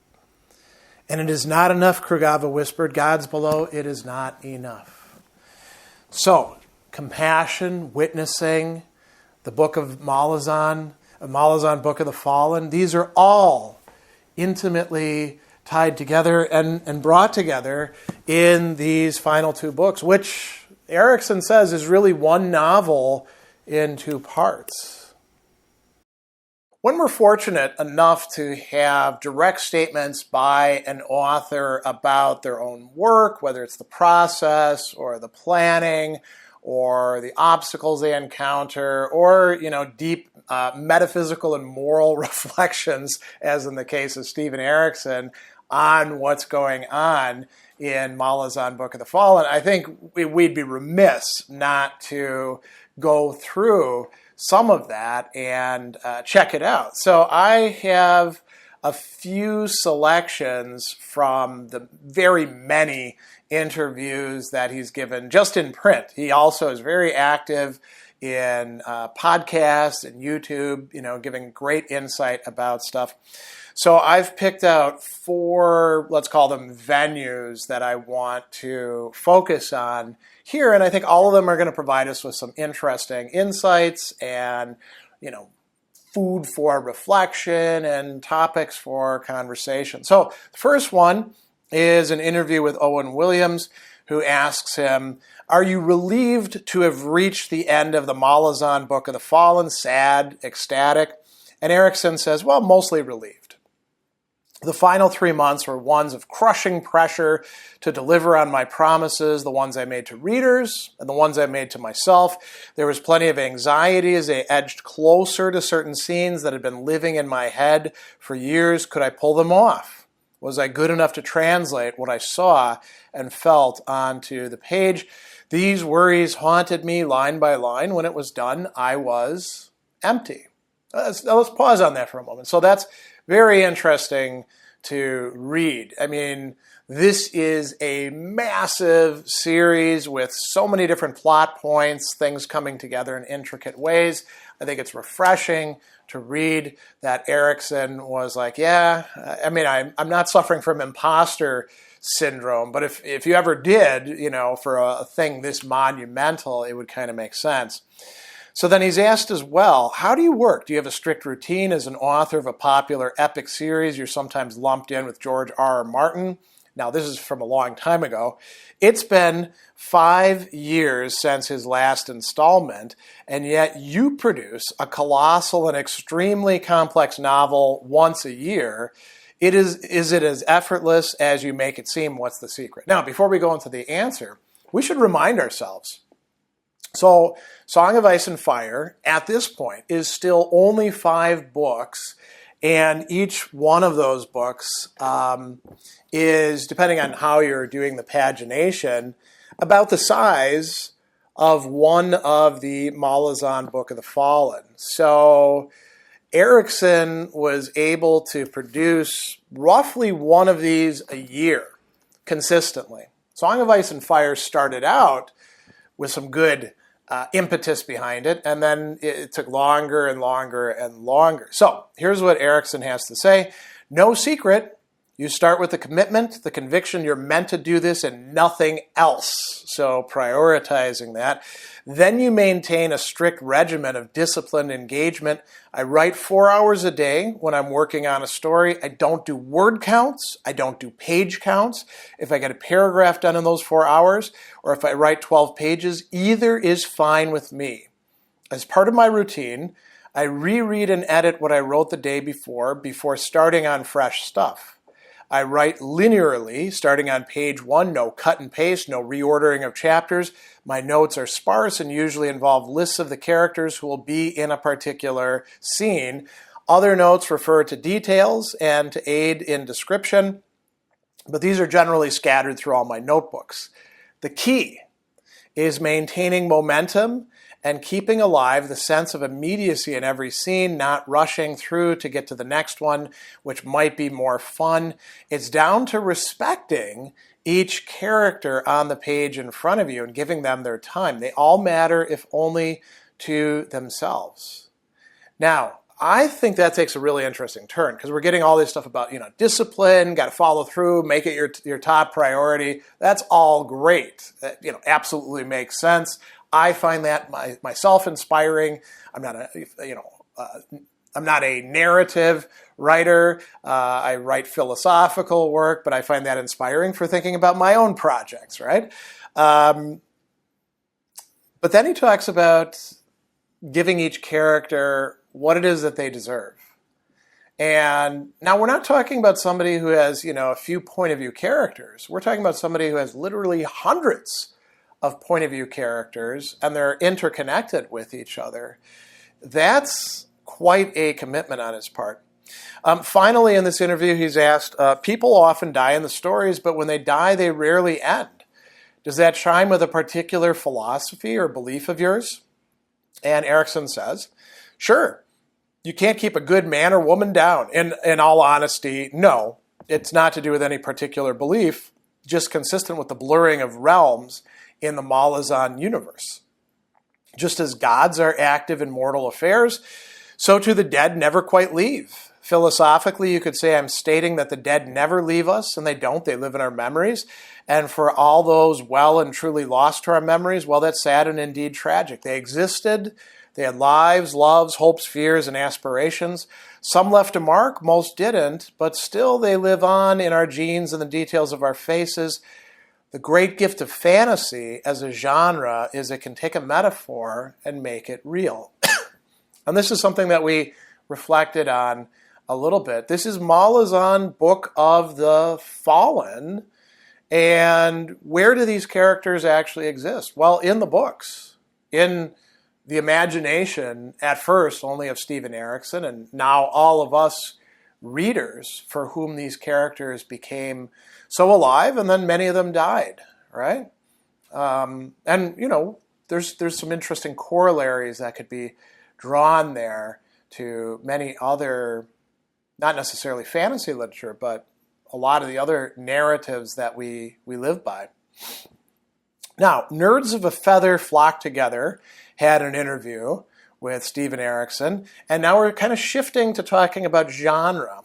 And it is not enough, Krugavava whispered. God's below, it is not enough. So, compassion, witnessing, the book of Malazan, a Malazan book of the fallen, these are all intimately tied together and brought together in these final two books, which Erikson says is really one novel in two parts. When we're fortunate enough to have direct statements by an author about their own work, whether it's the process or the planning or the obstacles they encounter or, deep metaphysical and moral reflections, as in the case of Steven Erikson, on what's going on in Malazan Book of the Fallen, I think we'd be remiss not to go through some of that and check it out. So I have a few selections from the very many interviews that he's given just in print. He also is very active in podcasts and YouTube, giving great insight about stuff. So I've picked out 4, let's call them venues, that I want to focus on here, and I think all of them are going to provide us with some interesting insights and, food for reflection and topics for conversation. So the first one is an interview with Owen Williams, who asks him, are you relieved to have reached the end of the Malazan Book of the Fallen, sad, ecstatic? And Erikson says, well, mostly relieved. The final 3 months were ones of crushing pressure to deliver on my promises, the ones I made to readers and the ones I made to myself. There was plenty of anxiety as I edged closer to certain scenes that had been living in my head for years. Could I pull them off? Was I good enough to translate what I saw and felt onto the page? These worries haunted me line by line. When it was done, I was empty. Let's pause on that for a moment. So that's very interesting to read. I mean, this is a massive series with so many different plot points, things coming together in intricate ways. I think it's refreshing to read that Erikson was like, I'm not suffering from imposter syndrome, but if you ever did, for a thing this monumental, it would kind of make sense. So then he's asked as well, how do you work? Do you have a strict routine as an author of a popular epic series? You're sometimes lumped in with George R.R. Martin. Now, this is from a long time ago. It's been 5 years since his last installment, and yet you produce a colossal and extremely complex novel once a year. Is it as effortless as you make it seem? What's the secret? Now, before we go into the answer, we should remind ourselves. So, Song of Ice and Fire, at this point, is still only 5 books, and each one of those books is, depending on how you're doing the pagination, about the size of one of the Malazan Book of the Fallen. So Erikson was able to produce roughly one of these a year consistently. Song of Ice and Fire started out with some good impetus behind it, and then it took longer and longer and longer. So here's what Erikson has to say. No secret. You start with the commitment, the conviction you're meant to do this and nothing else. So prioritizing that. Then you maintain a strict regimen of disciplined engagement. I write 4 hours a day when I'm working on a story. I don't do word counts. I don't do page counts. If I get a paragraph done in those 4 hours, or if I write 12 pages, either is fine with me. As part of my routine, I reread and edit what I wrote the day before starting on fresh stuff. I write linearly, starting on page 1, no cut and paste, no reordering of chapters. My notes are sparse and usually involve lists of the characters who will be in a particular scene. Other notes refer to details and to aid in description, but these are generally scattered through all my notebooks. The key is maintaining momentum and keeping alive the sense of immediacy in every scene, not rushing through to get to the next one, which might be more fun. It's down to respecting each character on the page in front of you and giving them their time. They all matter, if only to themselves. Now, I think that takes a really interesting turn because we're getting all this stuff about, discipline, got to follow through, make it your top priority. That's all great. Absolutely makes sense. I find that myself inspiring. I'm not a narrative writer. I write philosophical work, but I find that inspiring for thinking about my own projects, right? But then he talks about giving each character what it is that they deserve. And now we're not talking about somebody who has, a few point of view characters. We're talking about somebody who has literally hundreds of point of view characters, and they're interconnected with each other. That's quite a commitment on his part. Finally, in this interview, he's asked, people often die in the stories, but when they die, they rarely end. Does that chime with a particular philosophy or belief of yours? And Erikson says, sure, you can't keep a good man or woman down. In all honesty, no, it's not to do with any particular belief, just consistent with the blurring of realms in the Malazan universe. Just as gods are active in mortal affairs, so too the dead never quite leave. Philosophically, you could say I'm stating that the dead never leave us, and they don't. They live in our memories. And for all those well and truly lost to our memories, well, that's sad and indeed tragic. They existed. They had lives, loves, hopes, fears, and aspirations. Some left a mark, most didn't, but still they live on in our genes and the details of our faces. The great gift of fantasy as a genre is it can take a metaphor and make it real. And this is something that we reflected on a little bit. This is Malazan Book of the Fallen. And where do these characters actually exist? Well, in the books, in the imagination, at first only of Steven Erikson, and now all of us readers for whom these characters became so alive, and then many of them died, right? There's some interesting corollaries that could be drawn there to many other, not necessarily fantasy literature, but a lot of the other narratives that we live by. Now, Nerds of a Feather Flock Together had an interview with Steven Erikson, and now we're kind of shifting to talking about genre.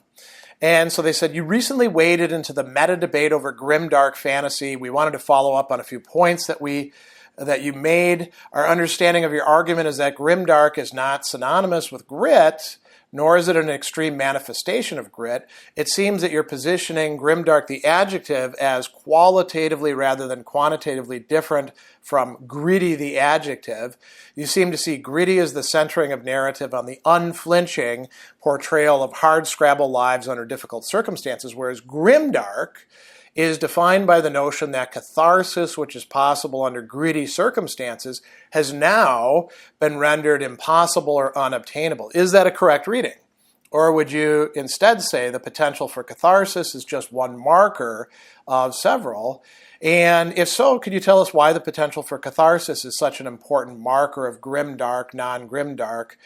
And so they said, you recently waded into the meta debate over grimdark fantasy. We wanted to follow up on a few points that you made. Our understanding of your argument is that grimdark is not synonymous with grit, nor is it an extreme manifestation of grit. It seems that you're positioning grimdark, the adjective, as qualitatively rather than quantitatively different from gritty, the adjective. You seem to see gritty as the centering of narrative on the unflinching portrayal of hard-scrabble lives under difficult circumstances, whereas grimdark is defined by the notion that catharsis, which is possible under gritty circumstances, has now been rendered impossible or unobtainable. Is that a correct reading? Or would you instead say the potential for catharsis is just one marker of several? And if so, could you tell us why the potential for catharsis is such an important marker of grimdark, non-grimdark?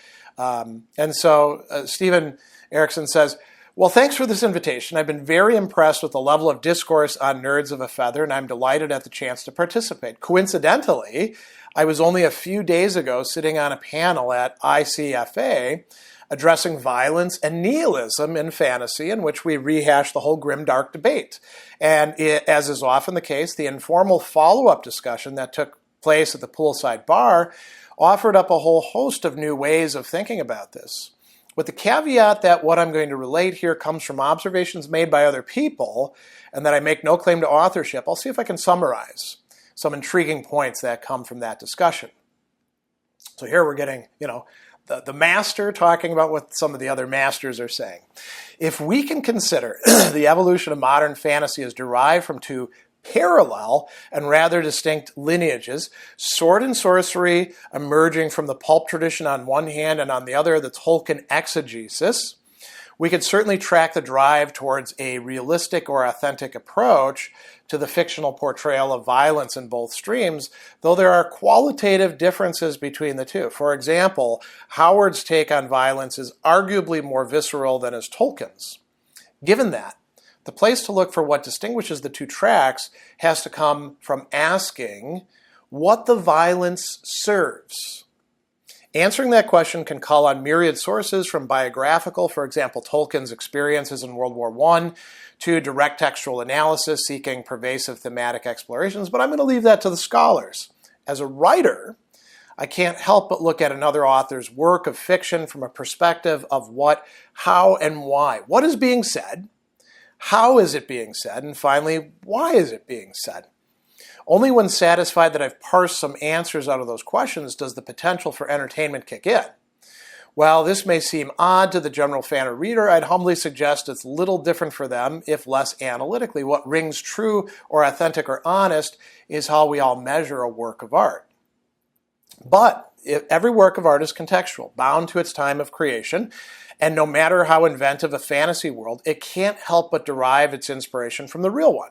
Steven Erikson says, well, thanks for this invitation. I've been very impressed with the level of discourse on Nerds of a Feather, and I'm delighted at the chance to participate. Coincidentally, I was only a few days ago sitting on a panel at ICFA addressing violence and nihilism in fantasy, in which we rehashed the whole grimdark debate. And as is often the case, the informal follow-up discussion that took place at the poolside bar offered up a whole host of new ways of thinking about this. With the caveat that what I'm going to relate here comes from observations made by other people and that I make no claim to authorship, I'll see if I can summarize some intriguing points that come from that discussion. So here we're getting, the master talking about what some of the other masters are saying. If we can consider the evolution of modern fantasy as derived from two parallel and rather distinct lineages, sword and sorcery emerging from the pulp tradition on one hand and on the other the Tolkien exegesis, we could certainly track the drive towards a realistic or authentic approach to the fictional portrayal of violence in both streams, though there are qualitative differences between the two. For example, Howard's take on violence is arguably more visceral than is Tolkien's. Given that, the place to look for what distinguishes the two tracks has to come from asking what the violence serves. Answering that question can call on myriad sources, from biographical, for example, Tolkien's experiences in World War I, to direct textual analysis seeking pervasive thematic explorations, but I'm going to leave that to the scholars. As a writer, I can't help but look at another author's work of fiction from a perspective of what, how, and why. What is being said? How is it being said? And finally, why is it being said? Only when satisfied that I've parsed some answers out of those questions does the potential for entertainment kick in. While this may seem odd to the general fan or reader, I'd humbly suggest it's little different for them, if less analytically. What rings true or authentic or honest is how we all measure a work of art. But every work of art is contextual, bound to its time of creation, and no matter how inventive a fantasy world, it can't help but derive its inspiration from the real one.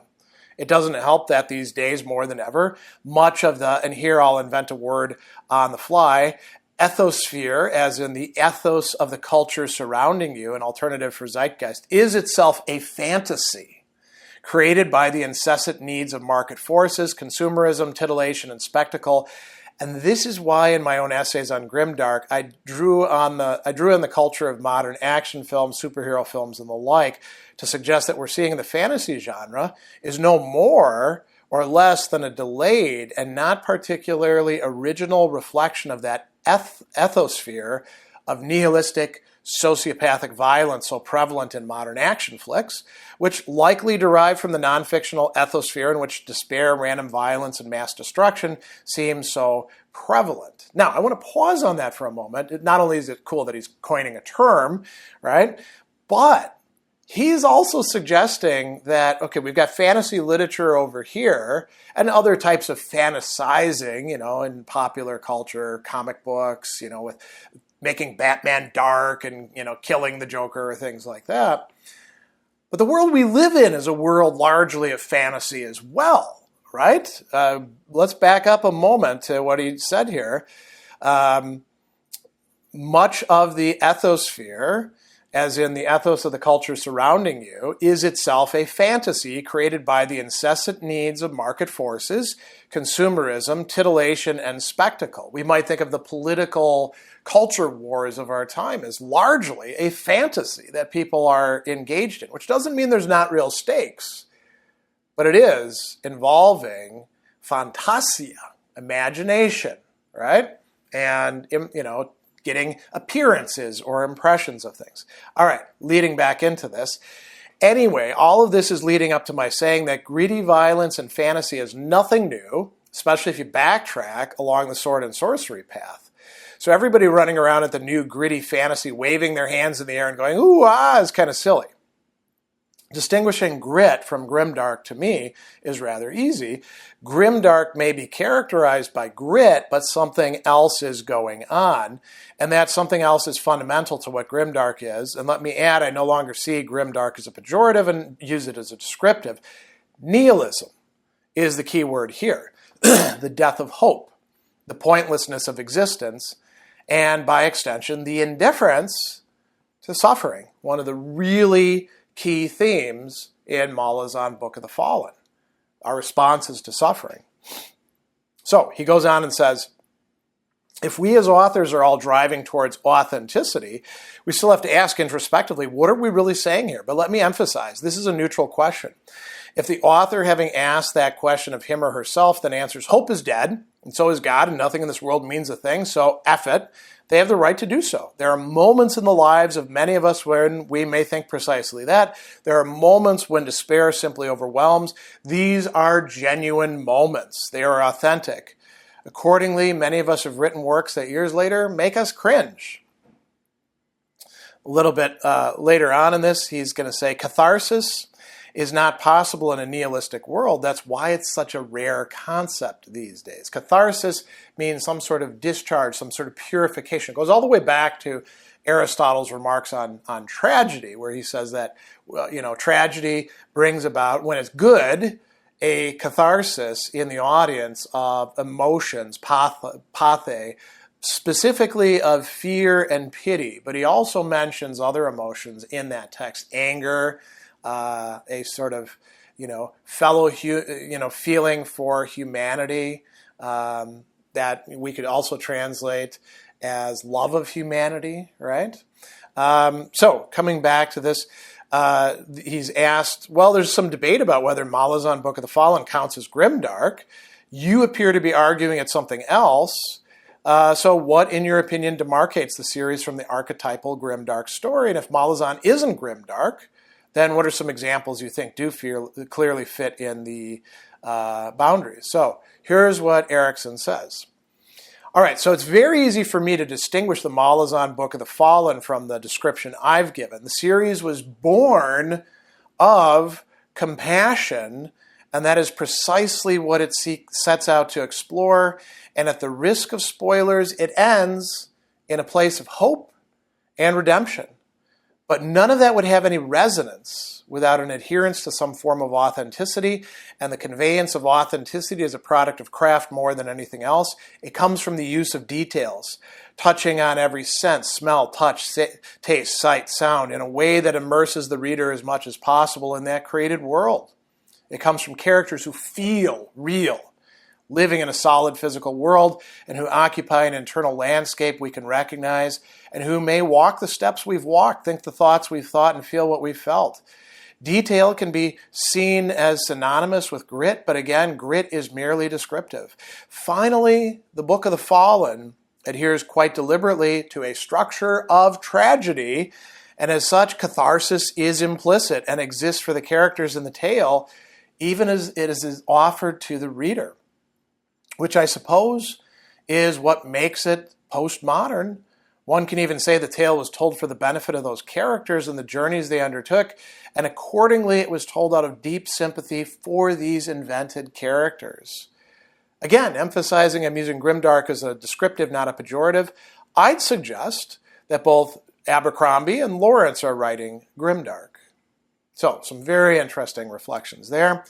It doesn't help that these days, more than ever, much of the, and here I'll invent a word on the fly, ethosphere, as in the ethos of the culture surrounding you, an alternative for zeitgeist, is itself a fantasy created by the incessant needs of market forces, consumerism, titillation, and spectacle. And this is why in my own essays on grimdark, I drew on the culture of modern action films, superhero films, and the like to suggest that we're seeing the fantasy genre is no more or less than a delayed and not particularly original reflection of that ethosphere of nihilistic, sociopathic violence so prevalent in modern action flicks, which likely derive from the non-fictional ethosphere in which despair, random violence, and mass destruction seem so prevalent. Now, I want to pause on that for a moment. Not only is it cool that he's coining a term, right, but he's also suggesting that, okay, we've got fantasy literature over here and other types of fantasizing, in popular culture, comic books, with making Batman dark and, killing the Joker or things like that. But the world we live in is a world largely of fantasy as well, right? Let's back up a moment to what he said here. Much of the ethosphere, as in the ethos of the culture surrounding you, is itself a fantasy created by the incessant needs of market forces, consumerism, titillation, and spectacle. We might think of the political culture wars of our time as largely a fantasy that people are engaged in, which doesn't mean there's not real stakes, but it is involving fantasia, imagination, right? And, getting appearances or impressions of things. All right, leading back into this. Anyway, all of this is leading up to my saying that gritty violence and fantasy is nothing new, especially if you backtrack along the sword and sorcery path. So everybody running around at the new gritty fantasy waving their hands in the air and going, ooh, ah, is kind of silly. Distinguishing grit from grimdark to me is rather easy. Grimdark may be characterized by grit, but something else is going on, and that something else is fundamental to what grimdark is. And let me add, I no longer see grimdark as a pejorative and use it as a descriptive. Nihilism is the key word here. The death of hope, the pointlessness of existence, and by extension, the indifference to suffering. One of the really key themes in Malazan Book of the Fallen, our responses to suffering. So he goes on and says, if we as authors are all driving towards authenticity, we still have to ask introspectively, what are we really saying here? But let me emphasize, this is a neutral question. If the author, having asked that question of him or herself, then answers, hope is dead, and so is God, and nothing in this world means a thing, so F it, they have the right to do so. There are moments in the lives of many of us when we may think precisely that. There are moments when despair simply overwhelms. These are genuine moments. They are authentic. Accordingly, many of us have written works that years later make us cringe. A little bit later on in this, he's going to say, catharsis is not possible in a nihilistic world. That's why it's such a rare concept these days. Catharsis means some sort of discharge, some sort of purification. It goes all the way back to Aristotle's remarks on tragedy, where he says that, well, tragedy brings about, when it's good, a catharsis in the audience of emotions, pathe, specifically of fear and pity. But he also mentions other emotions in that text, anger, a sort of, fellow, feeling for humanity that we could also translate as love of humanity, right? So coming back to this, he's asked, well, there's some debate about whether Malazan Book of the Fallen counts as grimdark. You appear to be arguing it's something else. So what, in your opinion, demarcates the series from the archetypal grimdark story? And if Malazan isn't grimdark, then what are some examples you think do clearly fit in the boundaries? So here's what Erikson says. All right, so it's very easy for me to distinguish the Malazan Book of the Fallen from the description I've given. The series was born of compassion, and that is precisely what it sets out to explore. And at the risk of spoilers, it ends in a place of hope and redemption. But none of that would have any resonance without an adherence to some form of authenticity, and the conveyance of authenticity is a product of craft more than anything else. It comes from the use of details, touching on every sense, smell, touch, taste, sight, sound, in a way that immerses the reader as much as possible in that created world. It comes from characters who feel real, living in a solid physical world, and who occupy an internal landscape we can recognize, and who may walk the steps we've walked, think the thoughts we've thought, and feel what we've felt. Detail can be seen as synonymous with grit, but again, grit is merely descriptive. Finally, the Book of the Fallen adheres quite deliberately to a structure of tragedy, and as such, catharsis is implicit and exists for the characters in the tale, even as it is offered to the reader, which I suppose is what makes it postmodern. One can even say the tale was told for the benefit of those characters and the journeys they undertook, and accordingly it was told out of deep sympathy for these invented characters. Again, emphasizing I'm using grimdark as a descriptive, not a pejorative, I'd suggest that both Abercrombie and Lawrence are writing grimdark. So, some very interesting reflections there.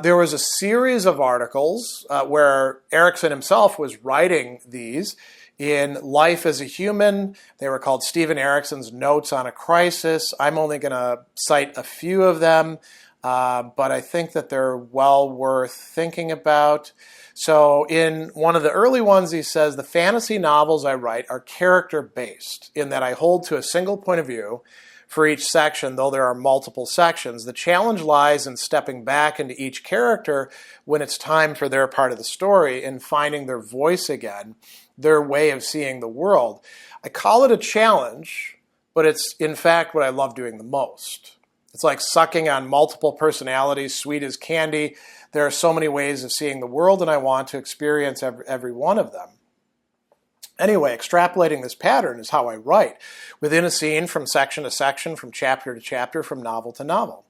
There was a series of articles where Erikson himself was writing these in Life as a Human. They were called Steven Erikson's Notes on a Crisis. I'm only going to cite a few of them, but I think that they're well worth thinking about. So in one of the early ones, he says, the fantasy novels I write are character-based in that I hold to a single point of view for each section, though there are multiple sections. The challenge lies in stepping back into each character when it's time for their part of the story and finding their voice again. their way of seeing the world. I call it a challenge, but it's in fact what I love doing the most. It's like sucking on multiple personalities, sweet as candy. There are so many ways of seeing the world, and I want to experience every one of them. Anyway, extrapolating this pattern is how I write, within a scene, from section to section, from chapter to chapter, from novel to novel.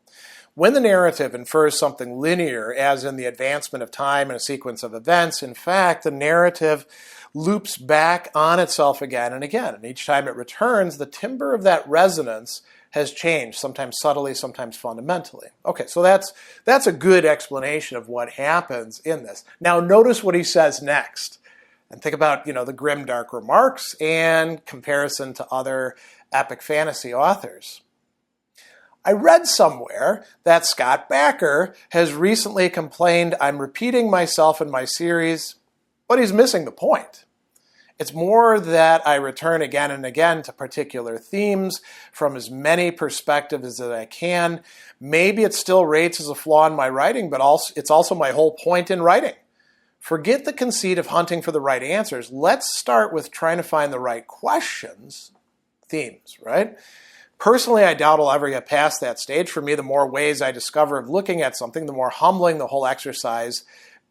When the narrative infers something linear, as in the advancement of time in a sequence of events, in fact, the narrative loops back on itself again and again. And each time it returns, the timbre of that resonance has changed, sometimes subtly, sometimes fundamentally. Okay, so that's a good explanation of what happens in this. Now notice what he says next. And think about, the grim, dark remarks and comparison to other epic fantasy authors. I read somewhere that Scott Bakker has recently complained I'm repeating myself in my series, but he's missing the point. It's more that I return again and again to particular themes from as many perspectives as I can. Maybe it still rates as a flaw in my writing, but it's also my whole point in writing. Forget the conceit of hunting for the right answers. Let's start with trying to find the right questions, themes, right? Personally, I doubt I'll ever get past that stage. For me, the more ways I discover of looking at something, the more humbling the whole exercise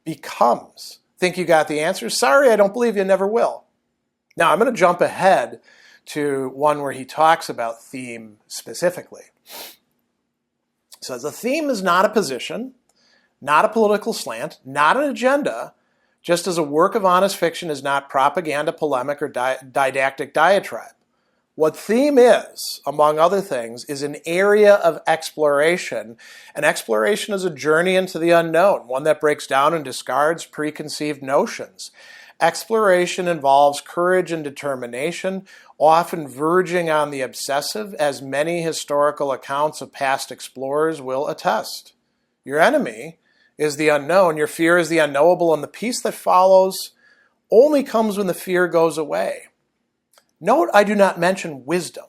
becomes. Think you got the answers? Sorry, I don't believe you, never will. Now, I'm going to jump ahead to one where he talks about theme specifically. He says, a theme is not a position, not a political slant, not an agenda, just as a work of honest fiction is not propaganda, polemic, or didactic diatribe. What theme is, among other things, is an area of exploration. And exploration is a journey into the unknown, one that breaks down and discards preconceived notions. Exploration involves courage and determination, often verging on the obsessive, as many historical accounts of past explorers will attest. Your enemy is the unknown, your fear is the unknowable, and the peace that follows only comes when the fear goes away. Note I do not mention wisdom,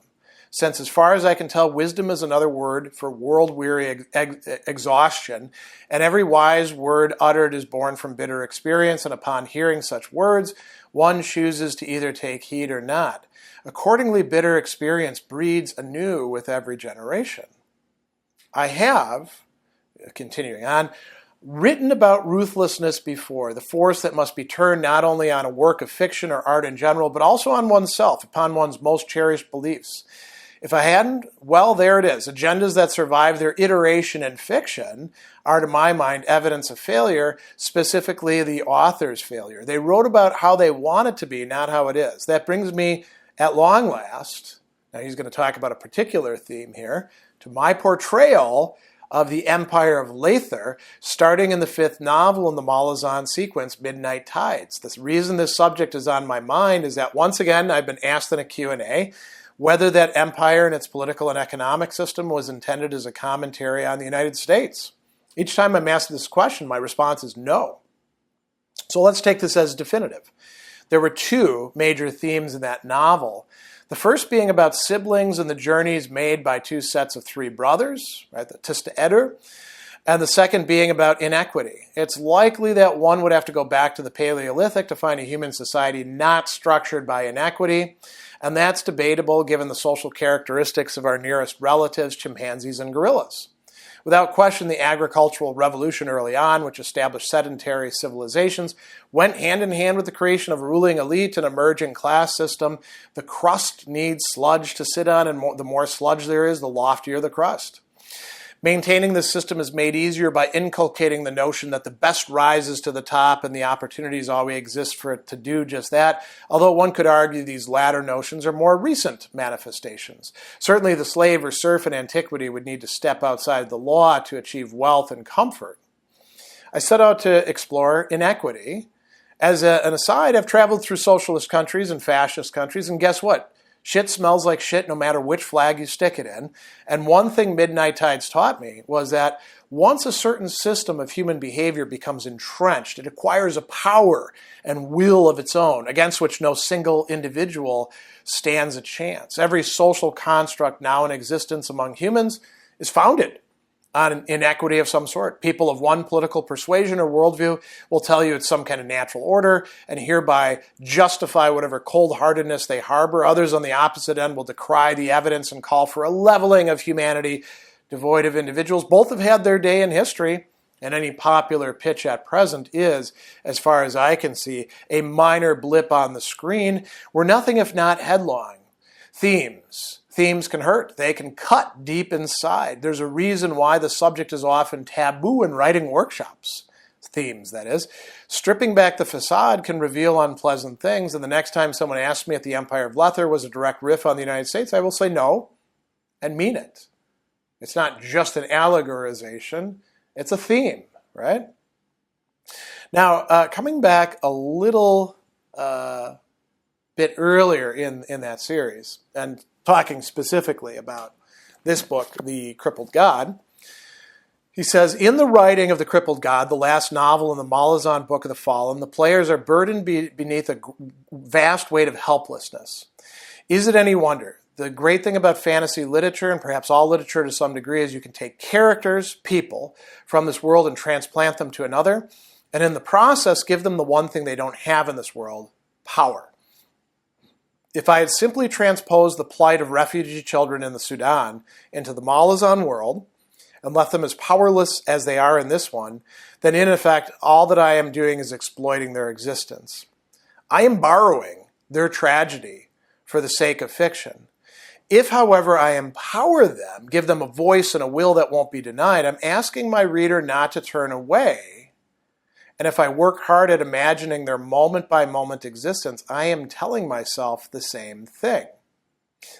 since as far as I can tell, wisdom is another word for world-weary exhaustion, and every wise word uttered is born from bitter experience, and upon hearing such words, one chooses to either take heed or not. Accordingly, bitter experience breeds anew with every generation. I have, continuing on, written about ruthlessness before, the force that must be turned not only on a work of fiction or art in general, but also on oneself, upon one's most cherished beliefs. If I hadn't, well, there it is. Agendas that survive their iteration in fiction are, to my mind, evidence of failure, specifically the author's failure. They wrote about how they want it to be, not how it is. That brings me, at long last, now he's going to talk about a particular theme here, to my portrayal of the Empire of Leiber, starting in the 5th novel in the Malazan sequence, Midnight Tides. The reason this subject is on my mind is that, once again, I've been asked in a Q&A whether that empire and its political and economic system was intended as a commentary on the United States. Each time I'm asked this question, my response is no. So let's take this as definitive. There were 2 major themes in that novel. The first being about siblings and the journeys made by 2 sets of 3 brothers, right, the Tista Eder, and the second being about inequity. It's likely that one would have to go back to the Paleolithic to find a human society not structured by inequity, and that's debatable given the social characteristics of our nearest relatives, chimpanzees and gorillas. Without question, the agricultural revolution early on, which established sedentary civilizations, went hand in hand with the creation of a ruling elite and emerging class system. The crust needs sludge to sit on, and the more sludge there is, the loftier the crust. Maintaining this system is made easier by inculcating the notion that the best rises to the top and the opportunities always exist for it to do just that, although one could argue these latter notions are more recent manifestations. Certainly the slave or serf in antiquity would need to step outside the law to achieve wealth and comfort. I set out to explore inequity. As an aside, I've traveled through socialist countries and fascist countries, and guess what? Shit smells like shit no matter which flag you stick it in. And one thing Midnight Tides taught me was that once a certain system of human behavior becomes entrenched, it acquires a power and will of its own against which no single individual stands a chance. Every social construct now in existence among humans is founded on an inequity of some sort. People of one political persuasion or worldview will tell you it's some kind of natural order and hereby justify whatever cold-heartedness they harbor. Others on the opposite end will decry the evidence and call for a leveling of humanity devoid of individuals. Both have had their day in history, and any popular pitch at present is, as far as I can see, a minor blip on the screen. We're nothing if not headlong. Themes can hurt. They can cut deep inside. There's a reason why the subject is often taboo in writing workshops. Themes, that is. Stripping back the facade can reveal unpleasant things, and the next time someone asks me if the Empire of Lether was a direct riff on the United States, I will say no and mean it. It's not just an allegorization. It's a theme, right? Now, coming back a little bit earlier in that series, and talking specifically about this book, The Crippled God, he says, in the writing of The Crippled God, the last novel in the Malazan Book of the Fallen, the players are burdened beneath a vast weight of helplessness. Is it any wonder? The great thing about fantasy literature, and perhaps all literature to some degree, is you can take characters, people, from this world and transplant them to another, and in the process give them the one thing they don't have in this world, power. If I had simply transposed the plight of refugee children in the Sudan into the Malazan world and left them as powerless as they are in this one, then in effect, all that I am doing is exploiting their existence. I am borrowing their tragedy for the sake of fiction. If, however, I empower them, give them a voice and a will that won't be denied, I'm asking my reader not to turn away. And if I work hard at imagining their moment-by-moment existence, I am telling myself the same thing.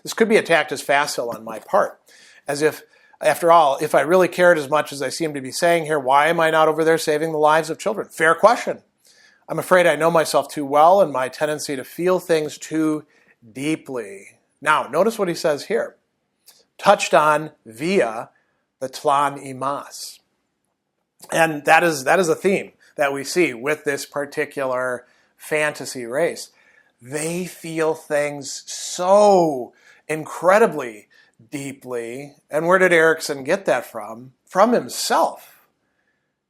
This could be attacked as facile on my part, as if, after all, if I really cared as much as I seem to be saying here, why am I not over there saving the lives of children? Fair question. I'm afraid I know myself too well and my tendency to feel things too deeply. Now, notice what he says here. Touched on via the Tlan Imas. And that is a theme that we see with this particular fantasy race. They feel things so incredibly deeply. And where did Erikson get that from? From himself.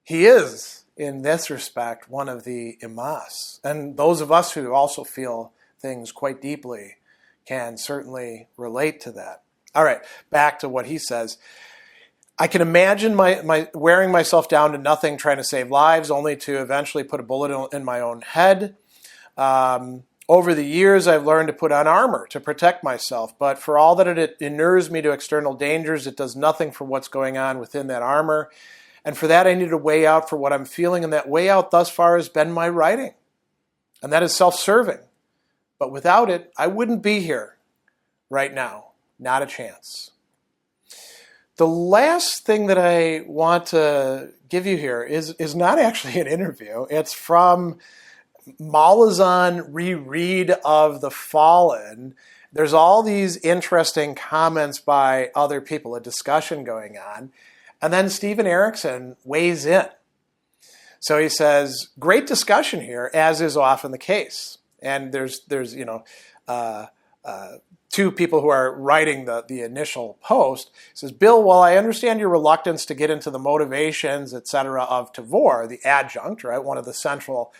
He is, in this respect, one of the Imas. And those of us who also feel things quite deeply can certainly relate to that. All right, back to what he says. I can imagine my wearing myself down to nothing trying to save lives, only to eventually put a bullet in my own head. Over the years, I've learned to put on armor to protect myself, but for all that it inures me to external dangers, it does nothing for what's going on within that armor. And for that, I need a way out for what I'm feeling, and that way out thus far has been my writing. And that is self-serving. But without it, I wouldn't be here right now. Not a chance. The last thing that I want to give you here is not actually an interview. It's from Malazan reread of The Fallen. There's all these interesting comments by other people, a discussion going on. And then Steven Erikson weighs in. So he says, great discussion here, as is often the case. And there's two people who are writing the initial post. It says, Bill, while I understand your reluctance to get into the motivations, etc., of Tavor, the adjunct, right, one of the central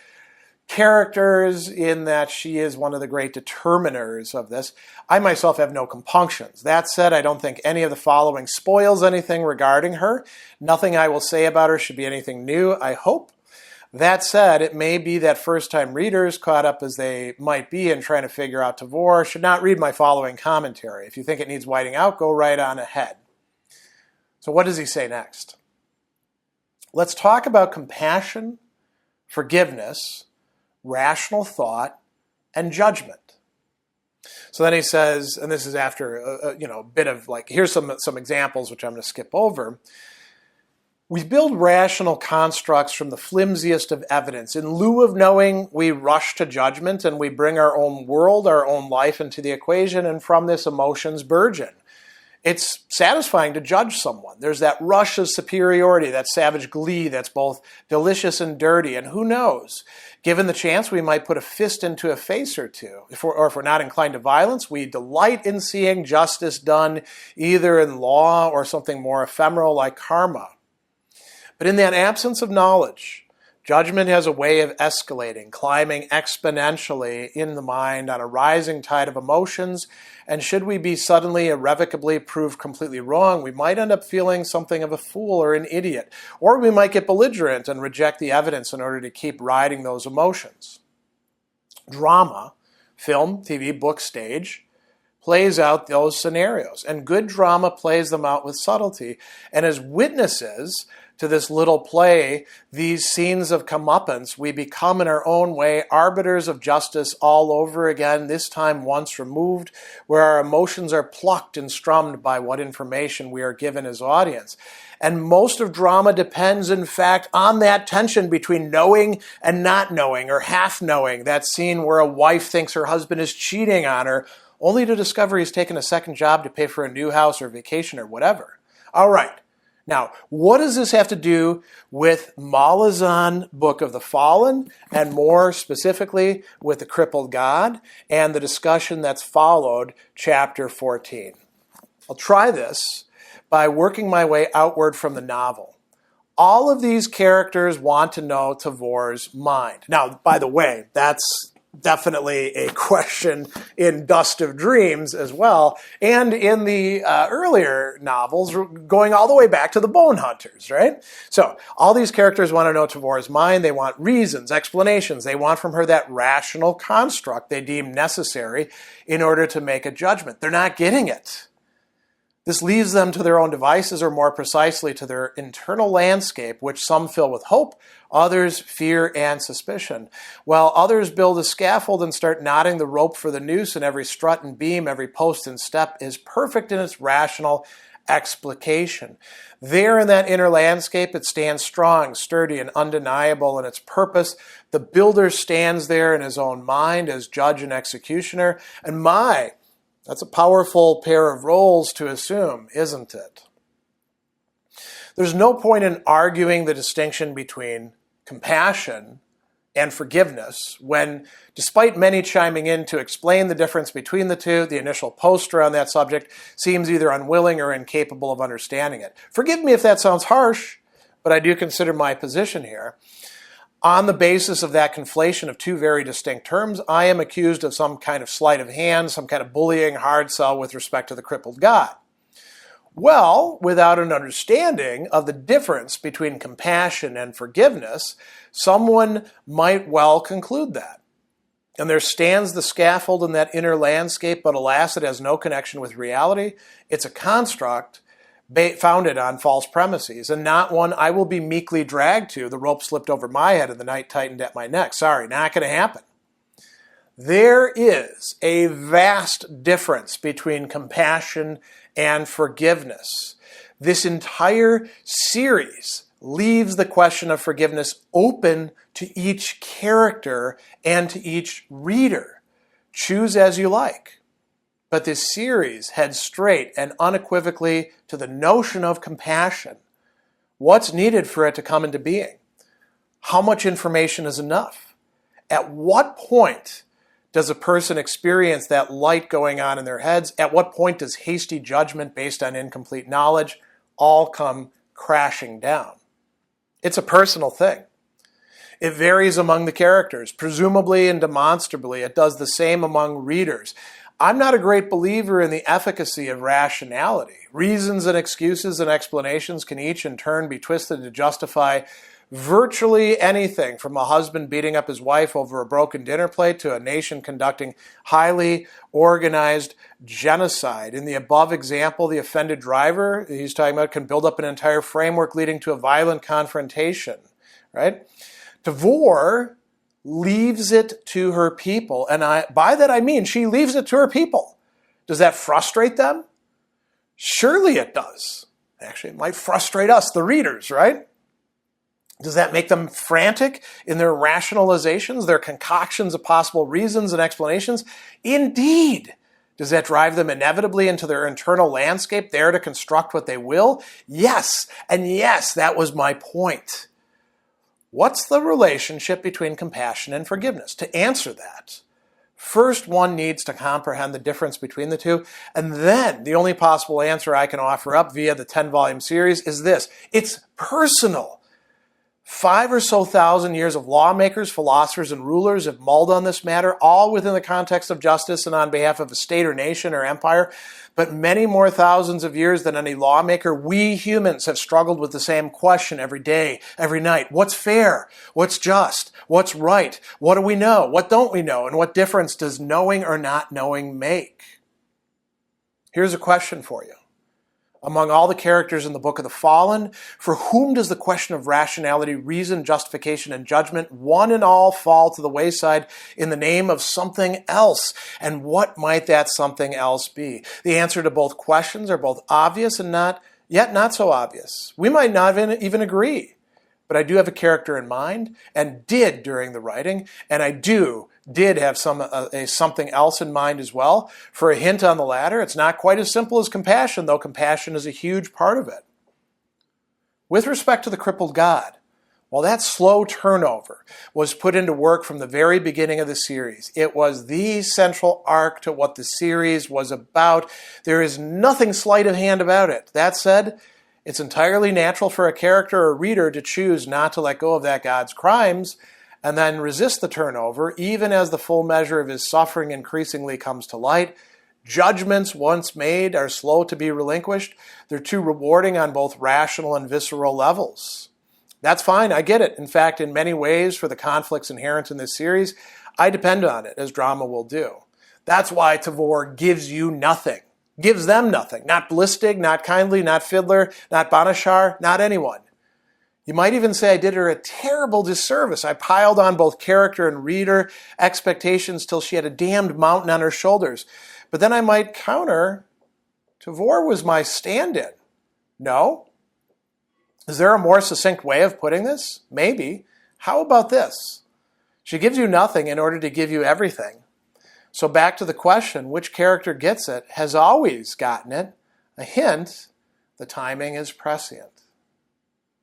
characters in that she is one of the great determiners of this, I myself have no compunctions. That said, I don't think any of the following spoils anything regarding her. Nothing I will say about her should be anything new, I hope. That said, it may be that first-time readers, caught up as they might be in trying to figure out Tavor, should not read my following commentary. If you think it needs whiting out, go right on ahead. So what does he say next? Let's talk about compassion, forgiveness, rational thought, and judgment. So then he says, and this is after a bit of like, here's some examples which I'm going to skip over. We build rational constructs from the flimsiest of evidence. In lieu of knowing, we rush to judgment and we bring our own world, our own life into the equation, and from this emotions burgeon. It's satisfying to judge someone. There's that rush of superiority, that savage glee that's both delicious and dirty. And who knows? Given the chance, we might put a fist into a face or two. If we're not inclined to violence, we delight in seeing justice done either in law or something more ephemeral like karma. But in that absence of knowledge, judgment has a way of escalating, climbing exponentially in the mind on a rising tide of emotions, and should we be suddenly, irrevocably proved completely wrong, we might end up feeling something of a fool or an idiot, or we might get belligerent and reject the evidence in order to keep riding those emotions. Drama, film, TV, book, stage, plays out those scenarios, and good drama plays them out with subtlety, and as witnesses to this little play, these scenes of comeuppance, we become in our own way arbiters of justice all over again, this time once removed, where our emotions are plucked and strummed by what information we are given as audience. And most of drama depends, in fact, on that tension between knowing and not knowing, or half knowing, that scene where a wife thinks her husband is cheating on her, only to discover he's taken a second job to pay for a new house or vacation or whatever. All right. Now, what does this have to do with Malazan, Book of the Fallen, and more specifically with the Crippled God and the discussion that's followed, chapter 14? I'll try this by working my way outward from the novel. All of these characters want to know Tavor's mind. Now, by the way, that's definitely a question in Dust of Dreams as well, and in the earlier novels, going all the way back to the Bone Hunters, right? So all these characters want to know Tavor's mind. They want reasons, explanations. They want from her that rational construct they deem necessary in order to make a judgment. They're not getting it. This leaves them to their own devices, or more precisely to their internal landscape, which some fill with hope, others fear and suspicion, while others build a scaffold and start knotting the rope for the noose, and every strut and beam, every post and step is perfect in its rational explication. There in that inner landscape, it stands strong, sturdy, and undeniable in its purpose. The builder stands there in his own mind as judge and executioner, and that's a powerful pair of roles to assume, isn't it? There's no point in arguing the distinction between compassion and forgiveness when, despite many chiming in to explain the difference between the two, the initial poster on that subject seems either unwilling or incapable of understanding it. Forgive me if that sounds harsh, but I do consider my position here. On the basis of that conflation of two very distinct terms, I am accused of some kind of sleight of hand, some kind of bullying hard sell with respect to the crippled God. Well, without an understanding of the difference between compassion and forgiveness, someone might well conclude that. And there stands the scaffold in that inner landscape, but alas, it has no connection with reality. It's a construct founded on false premises, and not one I will be meekly dragged to. The rope slipped over my head and the night tightened at my neck. Sorry, not going to happen. There is a vast difference between compassion and forgiveness. This entire series leaves the question of forgiveness open to each character and to each reader. Choose as you like. But this series heads straight and unequivocally to the notion of compassion. What's needed for it to come into being? How much information is enough? At what point does a person experience that light going on in their heads? At what point does hasty judgment based on incomplete knowledge all come crashing down? It's a personal thing. It varies among the characters. Presumably and demonstrably, it does the same among readers. I'm not a great believer in the efficacy of rationality. Reasons and excuses and explanations can each in turn be twisted to justify virtually anything, from a husband beating up his wife over a broken dinner plate to a nation conducting highly organized genocide. In the above example, the offended driver he's talking about can build up an entire framework leading to a violent confrontation, right? Tavor leaves it to her people, and by that I mean she leaves it to her people. Does that frustrate them? Surely it does. Actually, it might frustrate us, the readers, right? Does that make them frantic in their rationalizations, their concoctions of possible reasons and explanations? Indeed. Does that drive them inevitably into their internal landscape, there to construct what they will? Yes, and yes, that was my point. What's the relationship between compassion and forgiveness? To answer that, first one needs to comprehend the difference between the two, and then the only possible answer I can offer up via the 10-volume series is this. It's personal. 5,000 or so years of lawmakers, philosophers, and rulers have mulled on this matter, all within the context of justice and on behalf of a state or nation or empire. But many more thousands of years than any lawmaker, we humans have struggled with the same question every day, every night. What's fair? What's just? What's right? What do we know? What don't we know? And what difference does knowing or not knowing make? Here's a question for you. Among all the characters in the Book of the Fallen, for whom does the question of rationality, reason, justification, and judgment, one and all, fall to the wayside in the name of something else? And what might that something else be? The answer to both questions are both obvious and not so obvious. We might not even agree, but I do have a character in mind, and did during the writing, and I did have something else in mind as well. For a hint on the latter, it's not quite as simple as compassion, though compassion is a huge part of it. With respect to the crippled god, while that slow turnover was put into work from the very beginning of the series, it was the central arc to what the series was about. There is nothing sleight of hand about it. That said, it's entirely natural for a character or reader to choose not to let go of that god's crimes and then resist the turnover, even as the full measure of his suffering increasingly comes to light. Judgments once made are slow to be relinquished. They're too rewarding on both rational and visceral levels. That's fine, I get it. In fact, in many ways, for the conflicts inherent in this series, I depend on it, as drama will do. That's why Tavor gives you nothing. Gives them nothing. Not Blistig, not Kindly, not Fiddler, not Banashar, not anyone. You might even say I did her a terrible disservice. I piled on both character and reader expectations till she had a damned mountain on her shoulders. But then I might counter, Tavor was my stand-in. No? Is there a more succinct way of putting this? Maybe. How about this? She gives you nothing in order to give you everything. So back to the question, which character gets it, has always gotten it. A hint, the timing is prescient.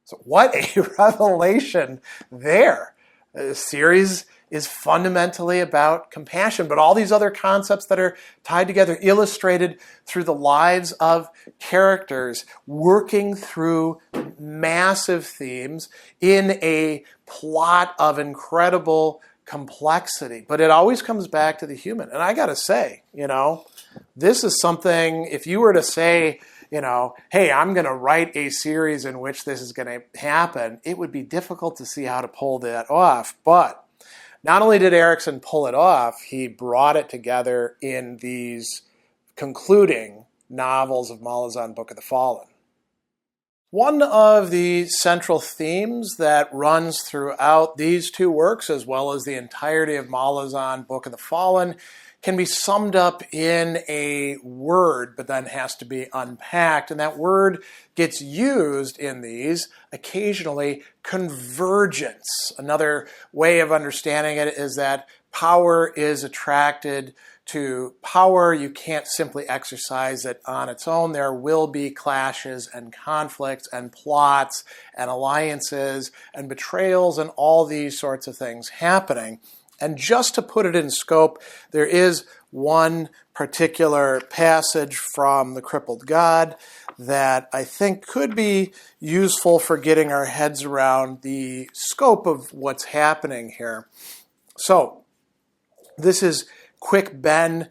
So what a revelation there. The series is fundamentally about compassion, but all these other concepts that are tied together, illustrated through the lives of characters, working through massive themes in a plot of incredible complexity. But it always comes back to the human. And I got to say, this is something, if you were to say, hey, I'm going to write a series in which this is going to happen, it would be difficult to see how to pull that off. But not only did Erikson pull it off, he brought it together in these concluding novels of Malazan, Book of the Fallen. One of the central themes that runs throughout these two works, as well as the entirety of Malazan, Book of the Fallen, can be summed up in a word, but then has to be unpacked. And that word gets used in these occasionally, convergence. Another way of understanding it is that power is attracted to power. You can't simply exercise it on its own. There will be clashes and conflicts and plots and alliances and betrayals and all these sorts of things happening. And just to put it in scope, there is one particular passage from The Crippled God that I think could be useful for getting our heads around the scope of what's happening here. So, this is Quick Ben,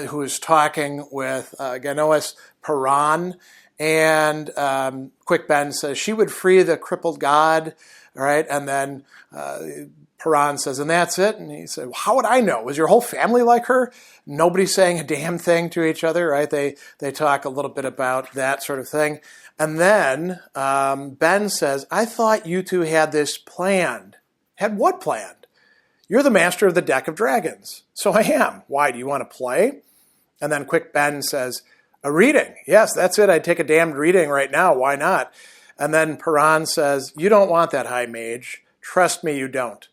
who is talking with Ganoes Paran, and Quick Ben says she would free the crippled god, right? And then Paran says, and that's it? And he said, well, how would I know? Was your whole family like her? Nobody's saying a damn thing to each other, right? They talk a little bit about that sort of thing. And then Ben says, I thought you two had this planned. Had what planned? You're the master of the deck of dragons. So I am. Why? Do you want to play? And then Quick Ben says, a reading. Yes, that's it. I'd take a damned reading right now. Why not? And then Paran says, you don't want that, High Mage. Trust me, you don't.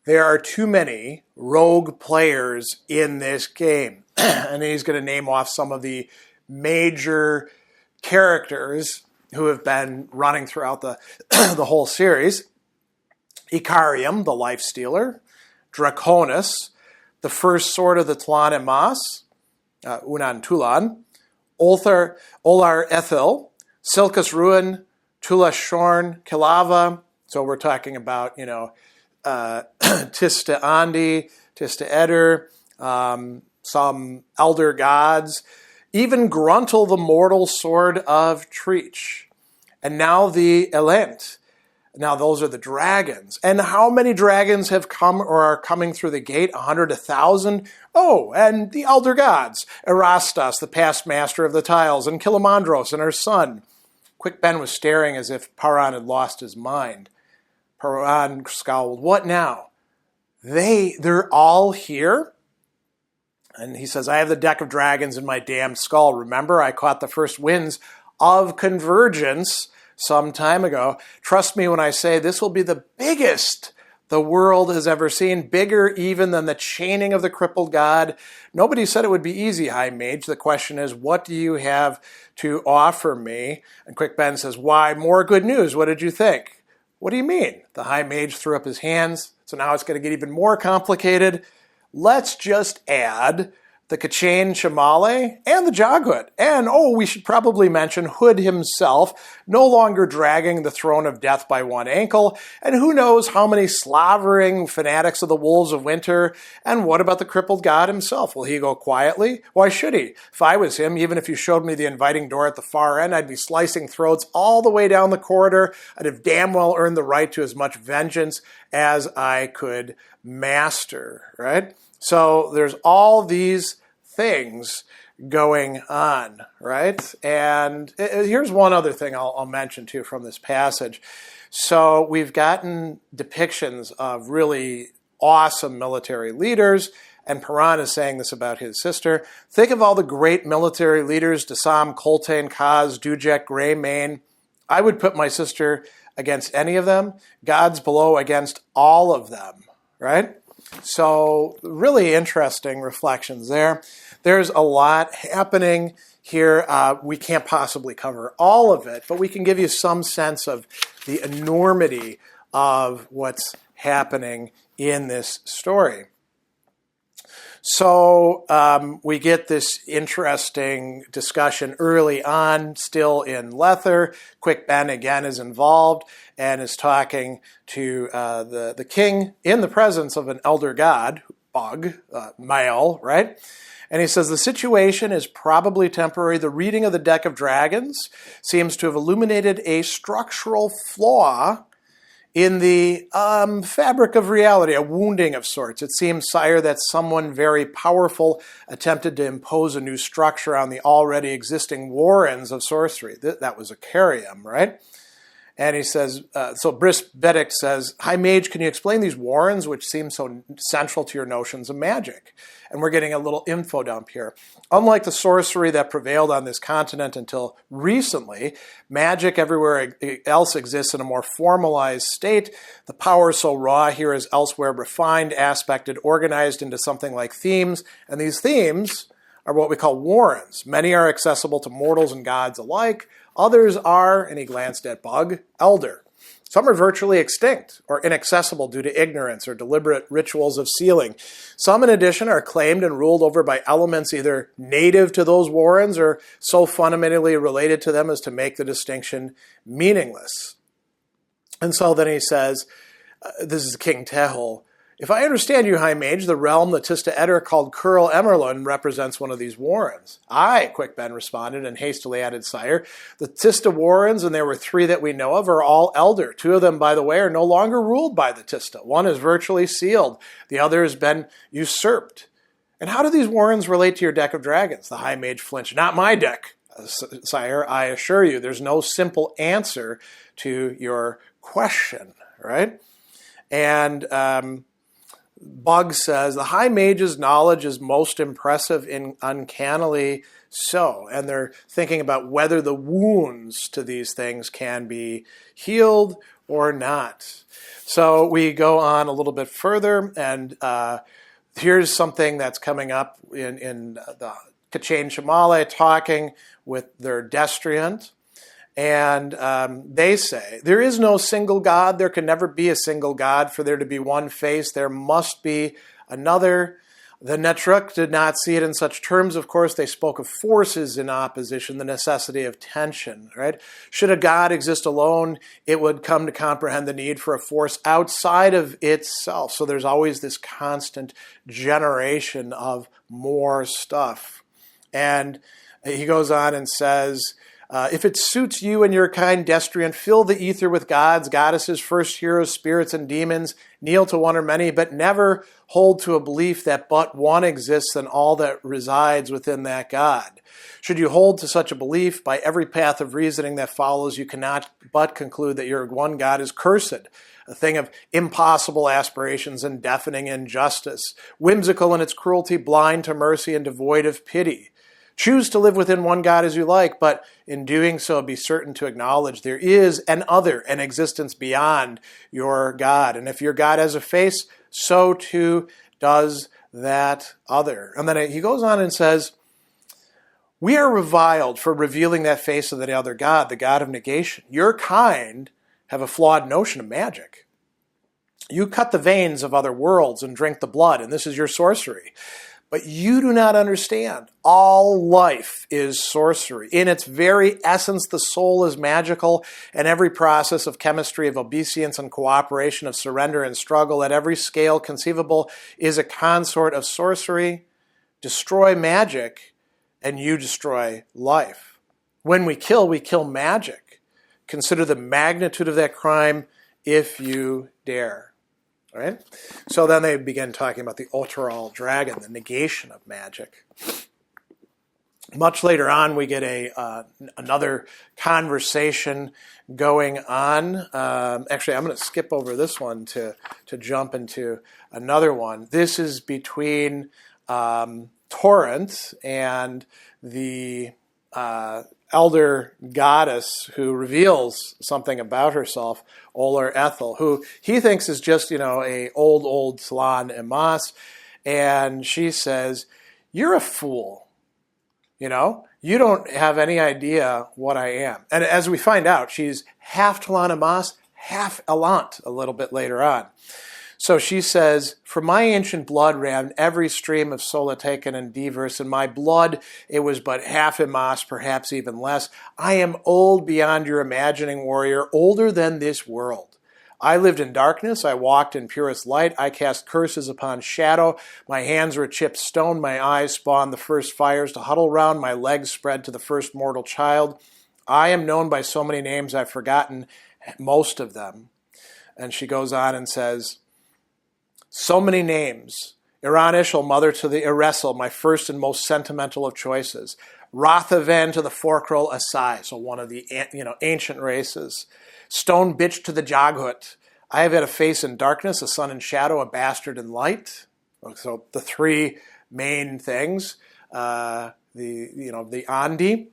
There are too many rogue players in this game. and he's going to name off some of the major characters who have been running throughout the, the whole series. Icarium, the life stealer. Draconis, the first sword of the Tlan and Mas, Unan Tulan. Olar Ethel, Silkus Ruin, Tula Shorn, Kilava. So we're talking about, Tista Andi, Tista Eder, some elder gods, even Gruntle, the mortal sword of Treach. And now the Elent. Now those are the dragons. And how many dragons have come or are coming through the gate? 100, 1,000? Oh, and the elder gods. Erastus, the past master of the tiles, and Kilimandros and her son. Quick Ben was staring as if Paran had lost his mind. Paran scowled. What now? They're all here? And he says, I have the deck of dragons in my damned skull. Remember, I caught the first winds of convergence some time ago. Trust me when I say this will be the biggest the world has ever seen, bigger even than the chaining of the crippled god. Nobody said it would be easy, High Mage. The question is, what do you have to offer me? And Quick Ben says, why, more good news. What did you think? What do you mean? The High Mage threw up his hands. So now it's going to get even more complicated. Let's just add the Kachain Chamale and the Joghood. And, we should probably mention Hood himself, no longer dragging the throne of death by one ankle. And who knows how many slavering fanatics of the Wolves of Winter. And what about the crippled god himself? Will he go quietly? Why should he? If I was him, even if you showed me the inviting door at the far end, I'd be slicing throats all the way down the corridor. I'd have damn well earned the right to as much vengeance as I could master, right? So there's all these things going on, right? And here's one other thing I'll mention too from this passage. So we've gotten depictions of really awesome military leaders, and Paran is saying this about his sister. Think of all the great military leaders, Dasam, Coltane, Kaz, Dujek, Greymane. I would put my sister against any of them, gods below against all of them, right? So really interesting reflections there. There's a lot happening here. We can't possibly cover all of it, but we can give you some sense of the enormity of what's happening in this story. So we get this interesting discussion early on, still in Lether. Quick Ben again is involved and is talking to the king in the presence of an elder god, Bug, male, right? And he says, the situation is probably temporary. The reading of the deck of dragons seems to have illuminated a structural flaw in the fabric of reality, a wounding of sorts. It seems, sire, that someone very powerful attempted to impose a new structure on the already existing warrens of sorcery. That was a Carium, right? And he says, so Briss Beddick says, High Mage, can you explain these warrens, which seem so central to your notions of magic? And we're getting a little info dump here. Unlike the sorcery that prevailed on this continent until recently, magic everywhere else exists in a more formalized state. The power so raw here is elsewhere refined, aspected, organized into something like themes. And these themes are what we call warrens. Many are accessible to mortals and gods alike. Others are, and he glanced at Bug, elder. Some are virtually extinct or inaccessible due to ignorance or deliberate rituals of sealing. Some, in addition, are claimed and ruled over by elements either native to those warrens or so fundamentally related to them as to make the distinction meaningless. And so then he says, this is King Tehol, if I understand you, High Mage, the realm that Tista Eder called Curl Emerlund represents one of these warrens. Aye, Quick Ben responded and hastily added, sire. The Tista warrens, and there were 3 that we know of, are all elder. 2 of them, by the way, are no longer ruled by the Tista. One is virtually sealed. The other has been usurped. And how do these warrens relate to your deck of dragons? The High Mage flinched. Not my deck, sire. I assure you, there's no simple answer to your question, right? And Bug says, the High Mage's knowledge is most impressive and uncannily so. And they're thinking about whether the wounds to these things can be healed or not. So we go on a little bit further, and here's something that's coming up in the Kachain Shamale talking with their destriant. And they say, there is no single God. There can never be a single God. For there to be one face, there must be another. The Netruk did not see it in such terms, of course. They spoke of forces in opposition, the necessity of tension, right? Should a God exist alone, it would come to comprehend the need for a force outside of itself. So there's always this constant generation of more stuff. And he goes on and says, if it suits you and your kind, destriant, fill the ether with gods, goddesses, first heroes, spirits, and demons. Kneel to one or many, but never hold to a belief that but one exists and all that resides within that God. Should you hold to such a belief, by every path of reasoning that follows, you cannot but conclude that your one God is cursed, a thing of impossible aspirations and deafening injustice, whimsical in its cruelty, blind to mercy, and devoid of pity. Choose to live within one God as you like, but in doing so, be certain to acknowledge there is an other, an existence beyond your God. And if your God has a face, so too does that other. And then he goes on and says, we are reviled for revealing that face of the other God, the God of negation. Your kind have a flawed notion of magic. You cut the veins of other worlds and drink the blood, and this is your sorcery. But you do not understand. All life is sorcery. In its very essence, the soul is magical, and every process of chemistry, of obeisance and cooperation, of surrender and struggle at every scale conceivable is a consort of sorcery. Destroy magic, and you destroy life. When we kill magic. Consider the magnitude of that crime if you dare. All right? So then they begin talking about the Oteral dragon, the negation of magic. Much later on, we get another conversation going on. Actually, I'm going to skip over this one to jump into another one. This is between Torrent and the elder goddess who reveals something about herself, Oler Ethel, who he thinks is just, a old Salon Emas. And she says, you're a fool. You don't have any idea what I am. And as we find out, she's half Talon Emas, half Elant a little bit later on. So she says, for my ancient blood ran every stream of Solitaken and Divers. In my blood, it was but half Emas, perhaps even less. I am old beyond your imagining, warrior, older than this world. I lived in darkness. I walked in purest light. I cast curses upon shadow. My hands were chipped stone. My eyes spawned the first fires to huddle round. My legs spread to the first mortal child. I am known by so many names I've forgotten most of them. And she goes on and says, so many names. Iran Ishel, mother to the Eresel, my first and most sentimental of choices. Rathavan to the Forkrol Asai, so one of the ancient races. Stone bitch to the Jaghut. I have had a face in darkness, a son in shadow, a bastard in light. So the three main things. The Andi.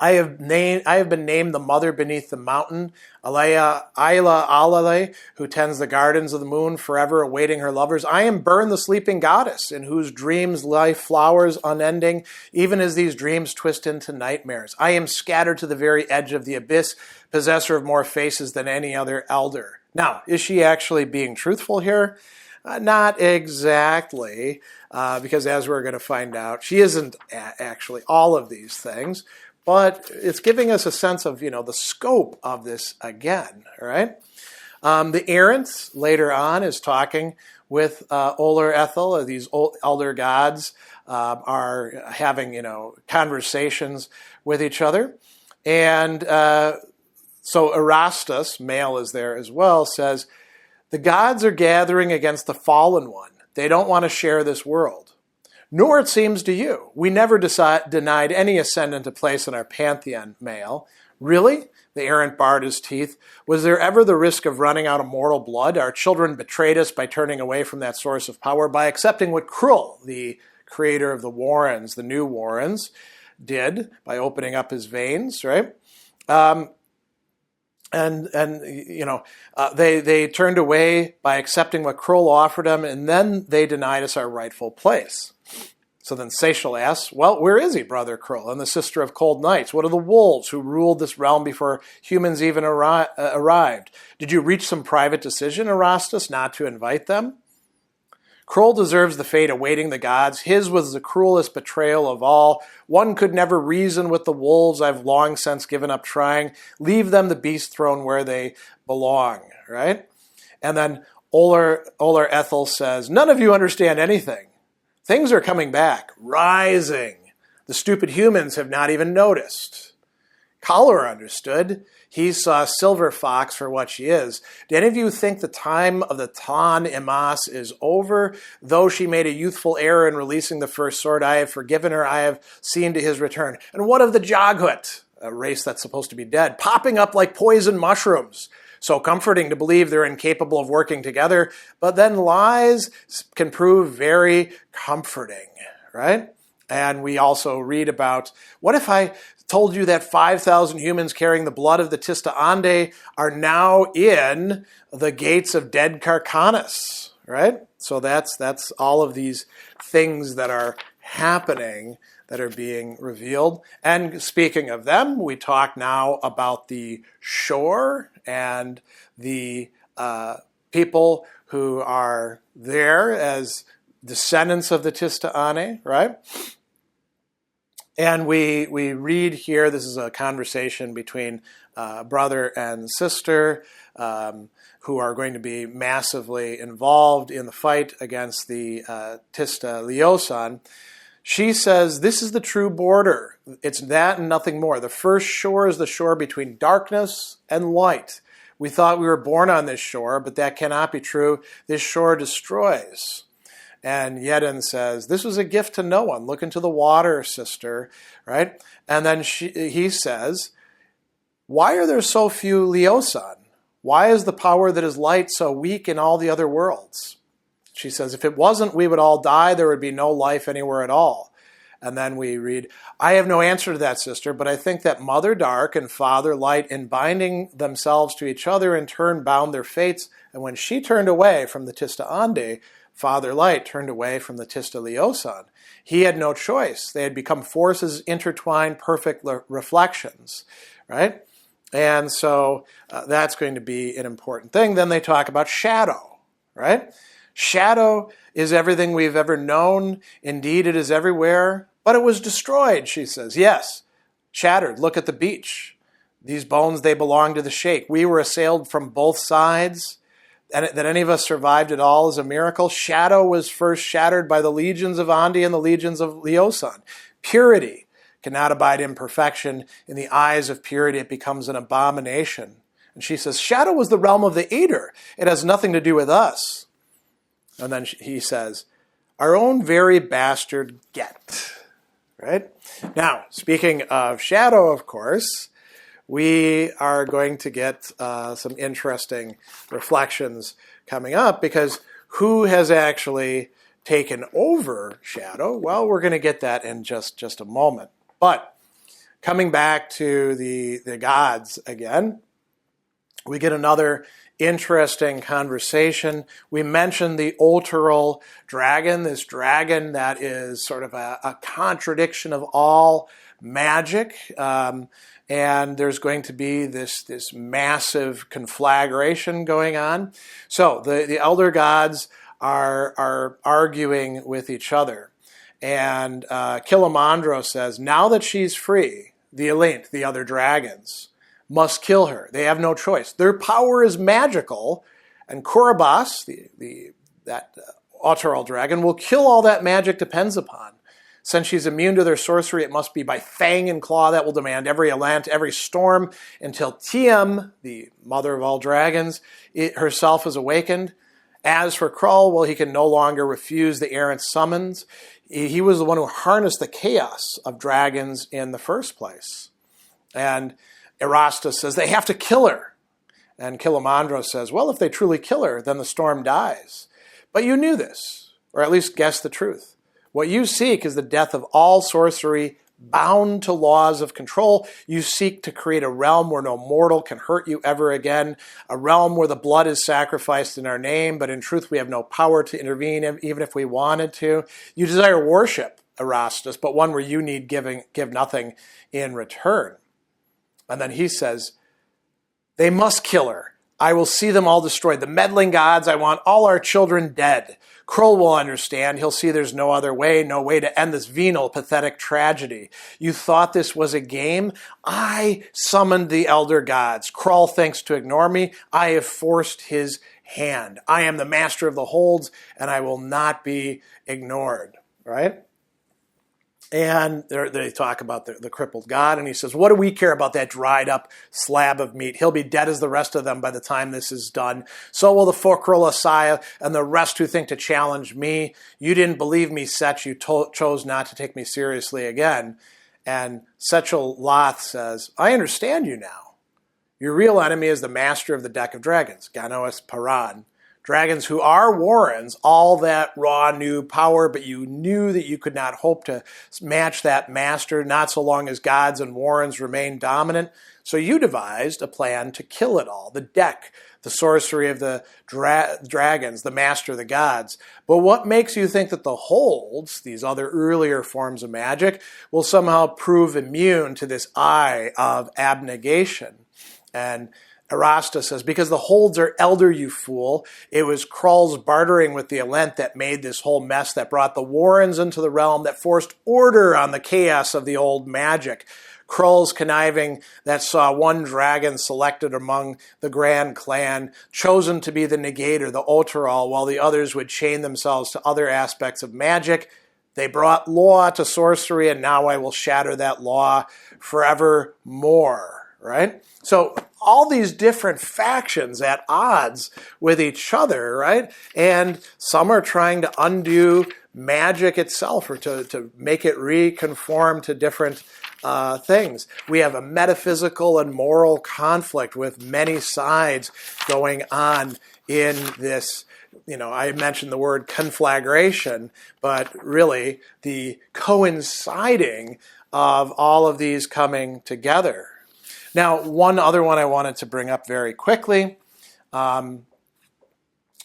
I have been named the mother beneath the mountain, Ayla Alale, who tends the gardens of the moon, forever awaiting her lovers. I am Burn, the sleeping goddess, in whose dreams lie flowers unending, even as these dreams twist into nightmares. I am scattered to the very edge of the abyss, possessor of more faces than any other elder. Now, is she actually being truthful here? Not exactly, because as we're going to find out, she isn't actually all of these things. But it's giving us a sense of, the scope of this again, all right? The errant later on is talking with Oler Ethel. These elder gods are having, conversations with each other. And so Erastus, male is there as well, says, the gods are gathering against the fallen one. They don't want to share this world. Nor, it seems to you. We never denied any ascendant a place in our pantheon, male. Really? The errant bared his teeth. Was there ever the risk of running out of mortal blood? Our children betrayed us by turning away from that source of power, by accepting what Krull, the creator of the Warrens, the new Warrens, did by opening up his veins, right? And they turned away by accepting what Kroll offered them, and then they denied us our rightful place. So then Seychelles asks, well, where is he, Brother Kroll, and the sister of cold nights? What of the wolves who ruled this realm before humans even arrived? Did you reach some private decision, Erastus, not to invite them? Kroll deserves the fate awaiting the gods. His was the cruelest betrayal of all. One could never reason with the wolves. I've long since given up trying. Leave them the beast throne where they belong, right? And then Oler Ethel says, none of you understand anything. Things are coming back, rising. The stupid humans have not even noticed. Cholera understood. He saw Silver Fox for what she is. Do any of you think the time of the Tan Emas is over? Though she made a youthful error in releasing the first sword, I have forgiven her. I have seen to his return. And what of the Joghut, a race that's supposed to be dead, popping up like poison mushrooms? So comforting to believe they're incapable of working together, but then lies can prove very comforting, right? And we also read about, what if I told you that 5,000 humans carrying the blood of the Tista Ande are now in the gates of dead Carcanus, right? So that's all of these things that are happening that are being revealed. And speaking of them, we talk now about the shore and the people who are there as descendants of the Tista Ane, right? And we read here, this is a conversation between brother and sister who are going to be massively involved in the fight against the Tista Leosan. She says, this is the true border. It's that and nothing more. The first shore is the shore between darkness and light. We thought we were born on this shore, but that cannot be true. This shore destroys. And Yedin says, this was a gift to no one. Look into the water, sister, right? And then he says, why are there so few Leosan? Why is the power that is light so weak in all the other worlds? She says, if it wasn't, we would all die. There would be no life anywhere at all. And then we read, I have no answer to that, sister, but I think that Mother Dark and Father Light, in binding themselves to each other, in turn bound their fates. And when she turned away from the Tista Ande, Father Light turned away from the Tista Leosan. He had no choice. They had become forces intertwined, perfect reflections, right? And so that's going to be an important thing. Then they talk about shadow, right? Shadow is everything we've ever known. Indeed, it is everywhere. But it was destroyed, she says. Yes, shattered. Look at the beach. These bones, they belong to the sheikh. We were assailed from both sides. And that any of us survived at all is a miracle. Shadow was first shattered by the legions of Andi and the legions of Leosan. Purity cannot abide imperfection. In the eyes of purity, it becomes an abomination. And she says, shadow was the realm of the Ader. It has nothing to do with us. And then he says, our own very bastard get. Right? Now, speaking of shadow, of course, we are going to get some interesting reflections coming up, because who has actually taken over shadow? Well, we're going to get that in just a moment. But coming back to the gods again, we get another interesting conversation. We mentioned the Ulteral dragon, this dragon that is sort of a contradiction of all magic. And there's going to be this massive conflagration going on. So the elder gods are arguing with each other. And Kilimandro says, now that she's free, the Elint, the other dragons, must kill her. They have no choice. Their power is magical, and Korobas, that Ulteral dragon, will kill all that magic depends upon. Since she's immune to their sorcery, it must be by fang and claw that will demand every Elant, every storm, until Tiem, the mother of all dragons, herself is awakened. As for Krull, well, he can no longer refuse the errant summons. He was the one who harnessed the chaos of dragons in the first place. And Erastus says, they have to kill her. And Kilimandro says, well, if they truly kill her, then the storm dies. But you knew this, or at least guessed the truth. What you seek is the death of all sorcery bound to laws of control. You seek to create a realm where no mortal can hurt you ever again, a realm where the blood is sacrificed in our name, but in truth we have no power to intervene even if we wanted to. You desire worship, Erastus, but one where you need give nothing in return. And then he says, they must kill her. I will see them all destroyed. The meddling gods, I want all our children dead. Krull will understand. He'll see there's no other way, no way to end this venal, pathetic tragedy. You thought this was a game? I summoned the elder gods. Krull thinks to ignore me. I have forced his hand. I am the master of the holds, and I will not be ignored. Right? And they talk about the crippled god, and he says, what do we care about that dried up slab of meat? He'll be dead as the rest of them by the time this is done. So will the Fokral Asaya and the rest who think to challenge me. You didn't believe me, Setch. You chose not to take me seriously again. And Setchel Loth says, I understand you now. Your real enemy is the master of the deck of dragons, Ganoes Paran. Dragons who are warrens, all that raw new power, but you knew that you could not hope to match that master, not so long as gods and warrens remain dominant. So you devised a plan to kill it all, the deck, the sorcery of the dragons, the master of the gods. But what makes you think that the holds, these other earlier forms of magic, will somehow prove immune to this eye of abnegation? And Erastus says, because the holds are elder, you fool. It was Krull's bartering with the Elent that made this whole mess, that brought the Warrens into the realm, that forced order on the chaos of the old magic. Krull's conniving that saw one dragon selected among the Grand Clan, chosen to be the Negator, the Oteral, while the others would chain themselves to other aspects of magic. They brought law to sorcery, and now I will shatter that law forevermore. Right? So all these different factions at odds with each other, right? And some are trying to undo magic itself, or to make it reconform to different things. We have a metaphysical and moral conflict with many sides going on in this. I mentioned the word conflagration, but really the coinciding of all of these coming together. Now, one other one I wanted to bring up very quickly.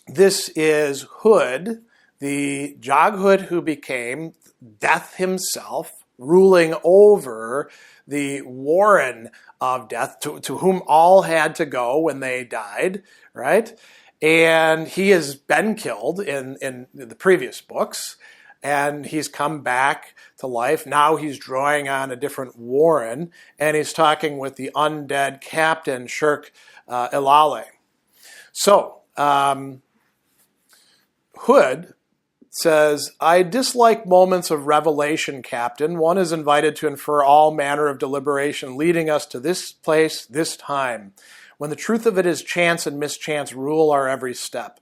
This is Hood, the Joghood who became Death himself, ruling over the Warren of Death, to whom all had to go when they died, right? And he has been killed in the previous books, and he's come back to life. Now he's drawing on a different Warren, and he's talking with the undead captain, Shirk Ilale. So, Hood says, I dislike moments of revelation, Captain. One is invited to infer all manner of deliberation leading us to this place, this time, when the truth of it is chance and mischance rule our every step.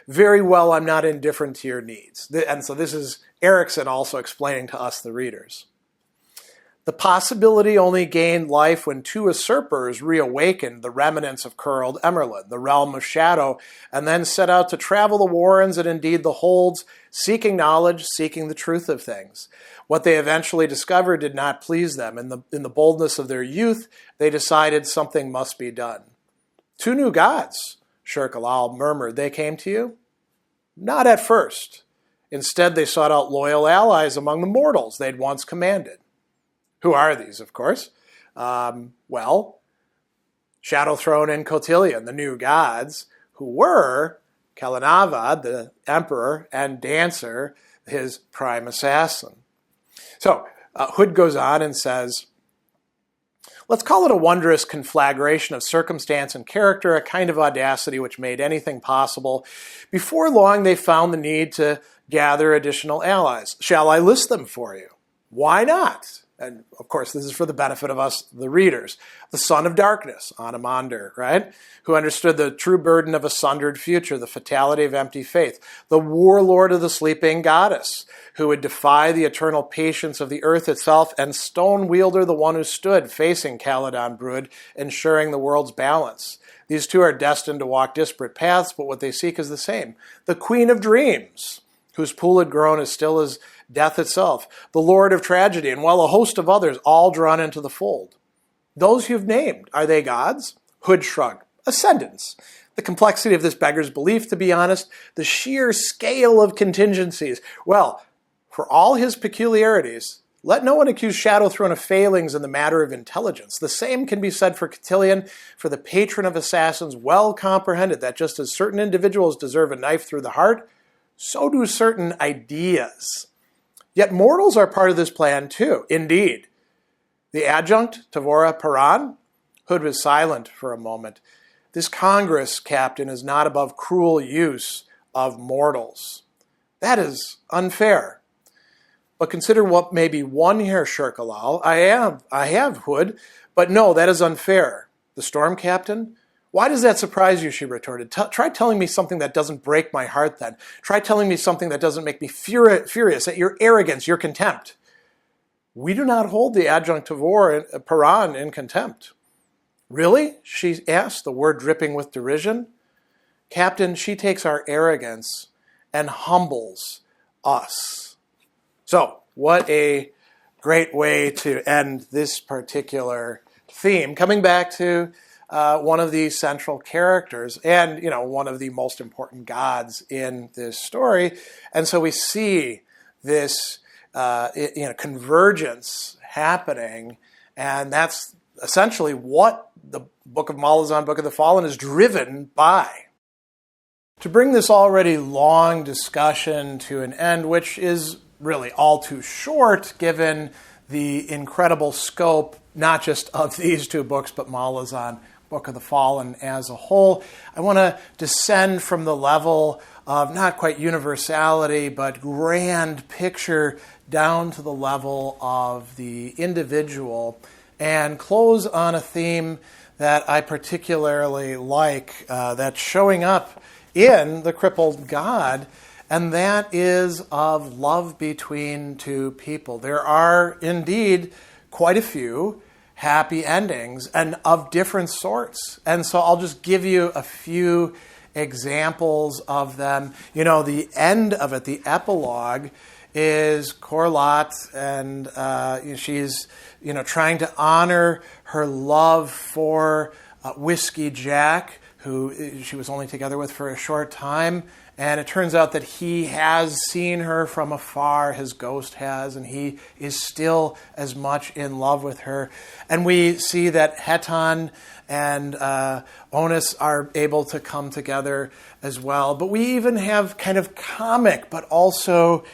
Very well, I'm not indifferent to your needs. And so this is Erikson also explaining to us, the readers. The possibility only gained life when two usurpers reawakened the remnants of curled Emerlin, the realm of shadow, and then set out to travel the Warrens and indeed the holds, seeking knowledge, seeking the truth of things. What they eventually discovered did not please them. In the boldness of their youth, they decided something must be done. Two new gods, Shirk Ilale murmured. They came to you? Not at first. Instead, they sought out loyal allies among the mortals they'd once commanded. Who are these, of course? Well, Shadow Throne and Cotillion, the new gods, who were Kalanavad, the emperor, and Dancer, his prime assassin. So Hood goes on and says, let's call it a wondrous conflagration of circumstance and character, a kind of audacity which made anything possible. Before long, they found the need to gather additional allies. Shall I list them for you? Why not? And of course, this is for the benefit of us, the readers. The son of darkness, Anamander, right? Who understood the true burden of a sundered future, the fatality of empty faith. The warlord of the sleeping goddess, who would defy the eternal patience of the earth itself, and stone wielder, the one who stood facing Caladan Brood, ensuring the world's balance. These two are destined to walk disparate paths, but what they seek is the same. The queen of dreams, whose pool had grown as still as death itself, the Lord of Tragedy, and a host of others, all drawn into the fold. Those you've named, are they gods? Hood shrugged. Ascendants. The complexity of this beggars belief, to be honest, the sheer scale of contingencies. Well, for all his peculiarities, let no one accuse Shadowthrone of failings in the matter of intelligence. The same can be said for Cotillion, for the patron of assassins well comprehended that just as certain individuals deserve a knife through the heart, so do certain ideas. Yet mortals are part of this plan too. Indeed. The adjunct, Tavora Paran? Hood was silent for a moment. This Congress, Captain, is not above cruel use of mortals. That is unfair. But consider what may be won here, Shirkalal. I have, Hood, but no, that is unfair. The Storm Captain? Why does that surprise you, she retorted. Try telling me something that doesn't break my heart then. Try telling me something that doesn't make me furious at your arrogance, your contempt. We do not hold the adjunct Tavor Paran in contempt. Really? She asked, the word dripping with derision. Captain, she takes our arrogance and humbles us. So, what a great way to end this particular theme. Coming back to one of the central characters and, one of the most important gods in this story. And so we see this, convergence happening, and that's essentially what the Book of Malazan, Book of the Fallen is driven by. To bring this already long discussion to an end, which is really all too short given the incredible scope, not just of these two books, but Malazan, Book of the Fallen as a whole, I want to descend from the level of not quite universality, but grand picture down to the level of the individual and close on a theme that I particularly like, that's showing up in The Crippled God, and that is of love between two people. There are indeed quite a few happy endings and of different sorts. And so I'll just give you a few examples of them. The end of it, the epilogue, is Corlott, and she's trying to honor her love for Whiskey Jack, who she was only together with for a short time. And it turns out that he has seen her from afar, his ghost has, and he is still as much in love with her. And we see that Hetan and Onus are able to come together as well. But we even have kind of comic, but also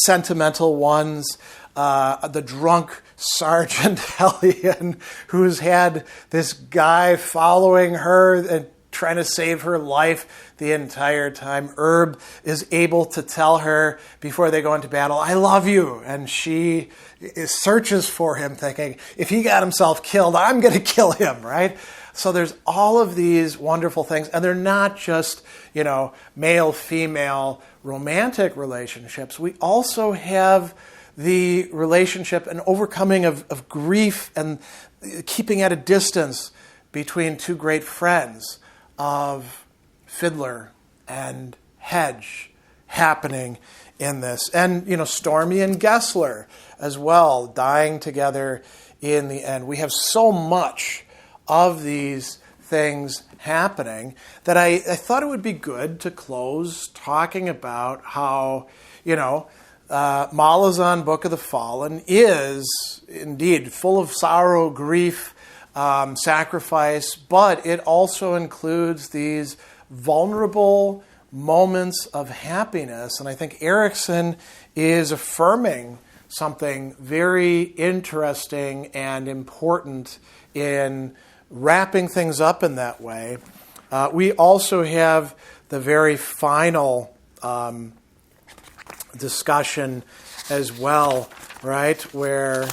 sentimental ones. The drunk Sergeant Hellion, who's had this guy following her and trying to save her life the entire time. Herb is able to tell her before they go into battle, I love you. And she searches for him thinking, if he got himself killed, I'm going to kill him, right? So there's all of these wonderful things. And they're not just, male-female romantic relationships. We also have the relationship and overcoming of grief and keeping at a distance between two great friends of Fiddler and Hedge happening in this. And, Stormy and Gessler as well, dying together in the end. We have so much of these things happening that I thought it would be good to close talking about how, Malazan, Book of the Fallen, is indeed full of sorrow, grief, sacrifice, but it also includes these vulnerable moments of happiness. And I think Erikson is affirming something very interesting and important in wrapping things up in that way. We also have the very final discussion as well, right, where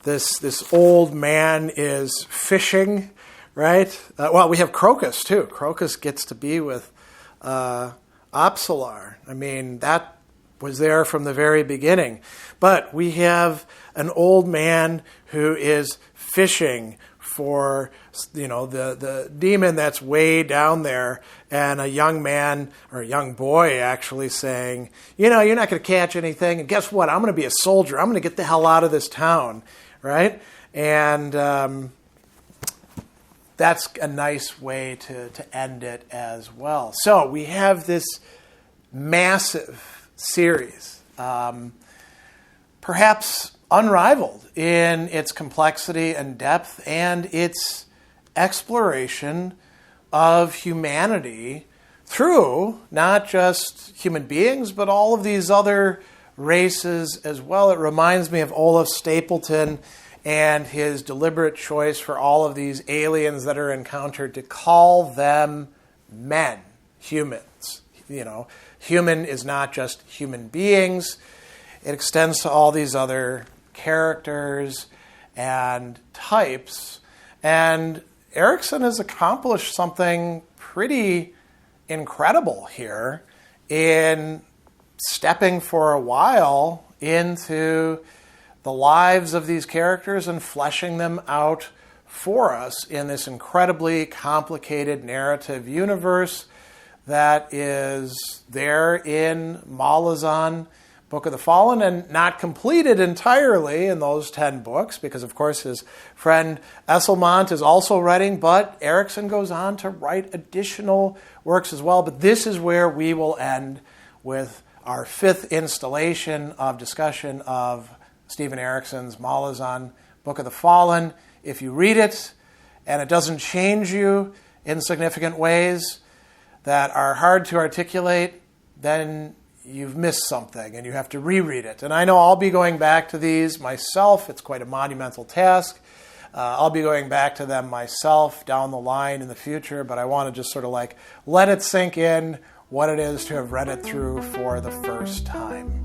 this old man is fishing, right? We have Crocus, too. Crocus gets to be with Apsalar. I mean, that was there from the very beginning. But we have an old man who is fishing for, the demon that's way down there, and a young man, or a young boy actually saying, you're not going to catch anything, and guess what? I'm going to be a soldier. I'm going to get the hell out of this town, right? And that's a nice way to end it as well. So we have this massive series, perhaps unrivaled in its complexity and depth and its exploration of humanity through not just human beings, but all of these other races as well. It reminds me of Olaf Stapleton and his deliberate choice for all of these aliens that are encountered to call them men, humans. Human is not just human beings. It extends to all these other characters and types. And Erikson has accomplished something pretty incredible here in stepping for a while into the lives of these characters and fleshing them out for us in this incredibly complicated narrative universe that is there in Malazan, Book of the Fallen, and not completed entirely in those 10 books, because, of course, his friend Esselmont is also writing, but Erikson goes on to write additional works as well. But this is where we will end with our 5th installation of discussion of Steven Erikson's Malazan, Book of the Fallen. If you read it and it doesn't change you in significant ways that are hard to articulate, then you've missed something and you have to reread it. And I know I'll be going back to these myself. It's quite a monumental task. I'll be going back to them myself down the line in the future, but I want to just sort of let it sink in what it is to have read it through for the first time.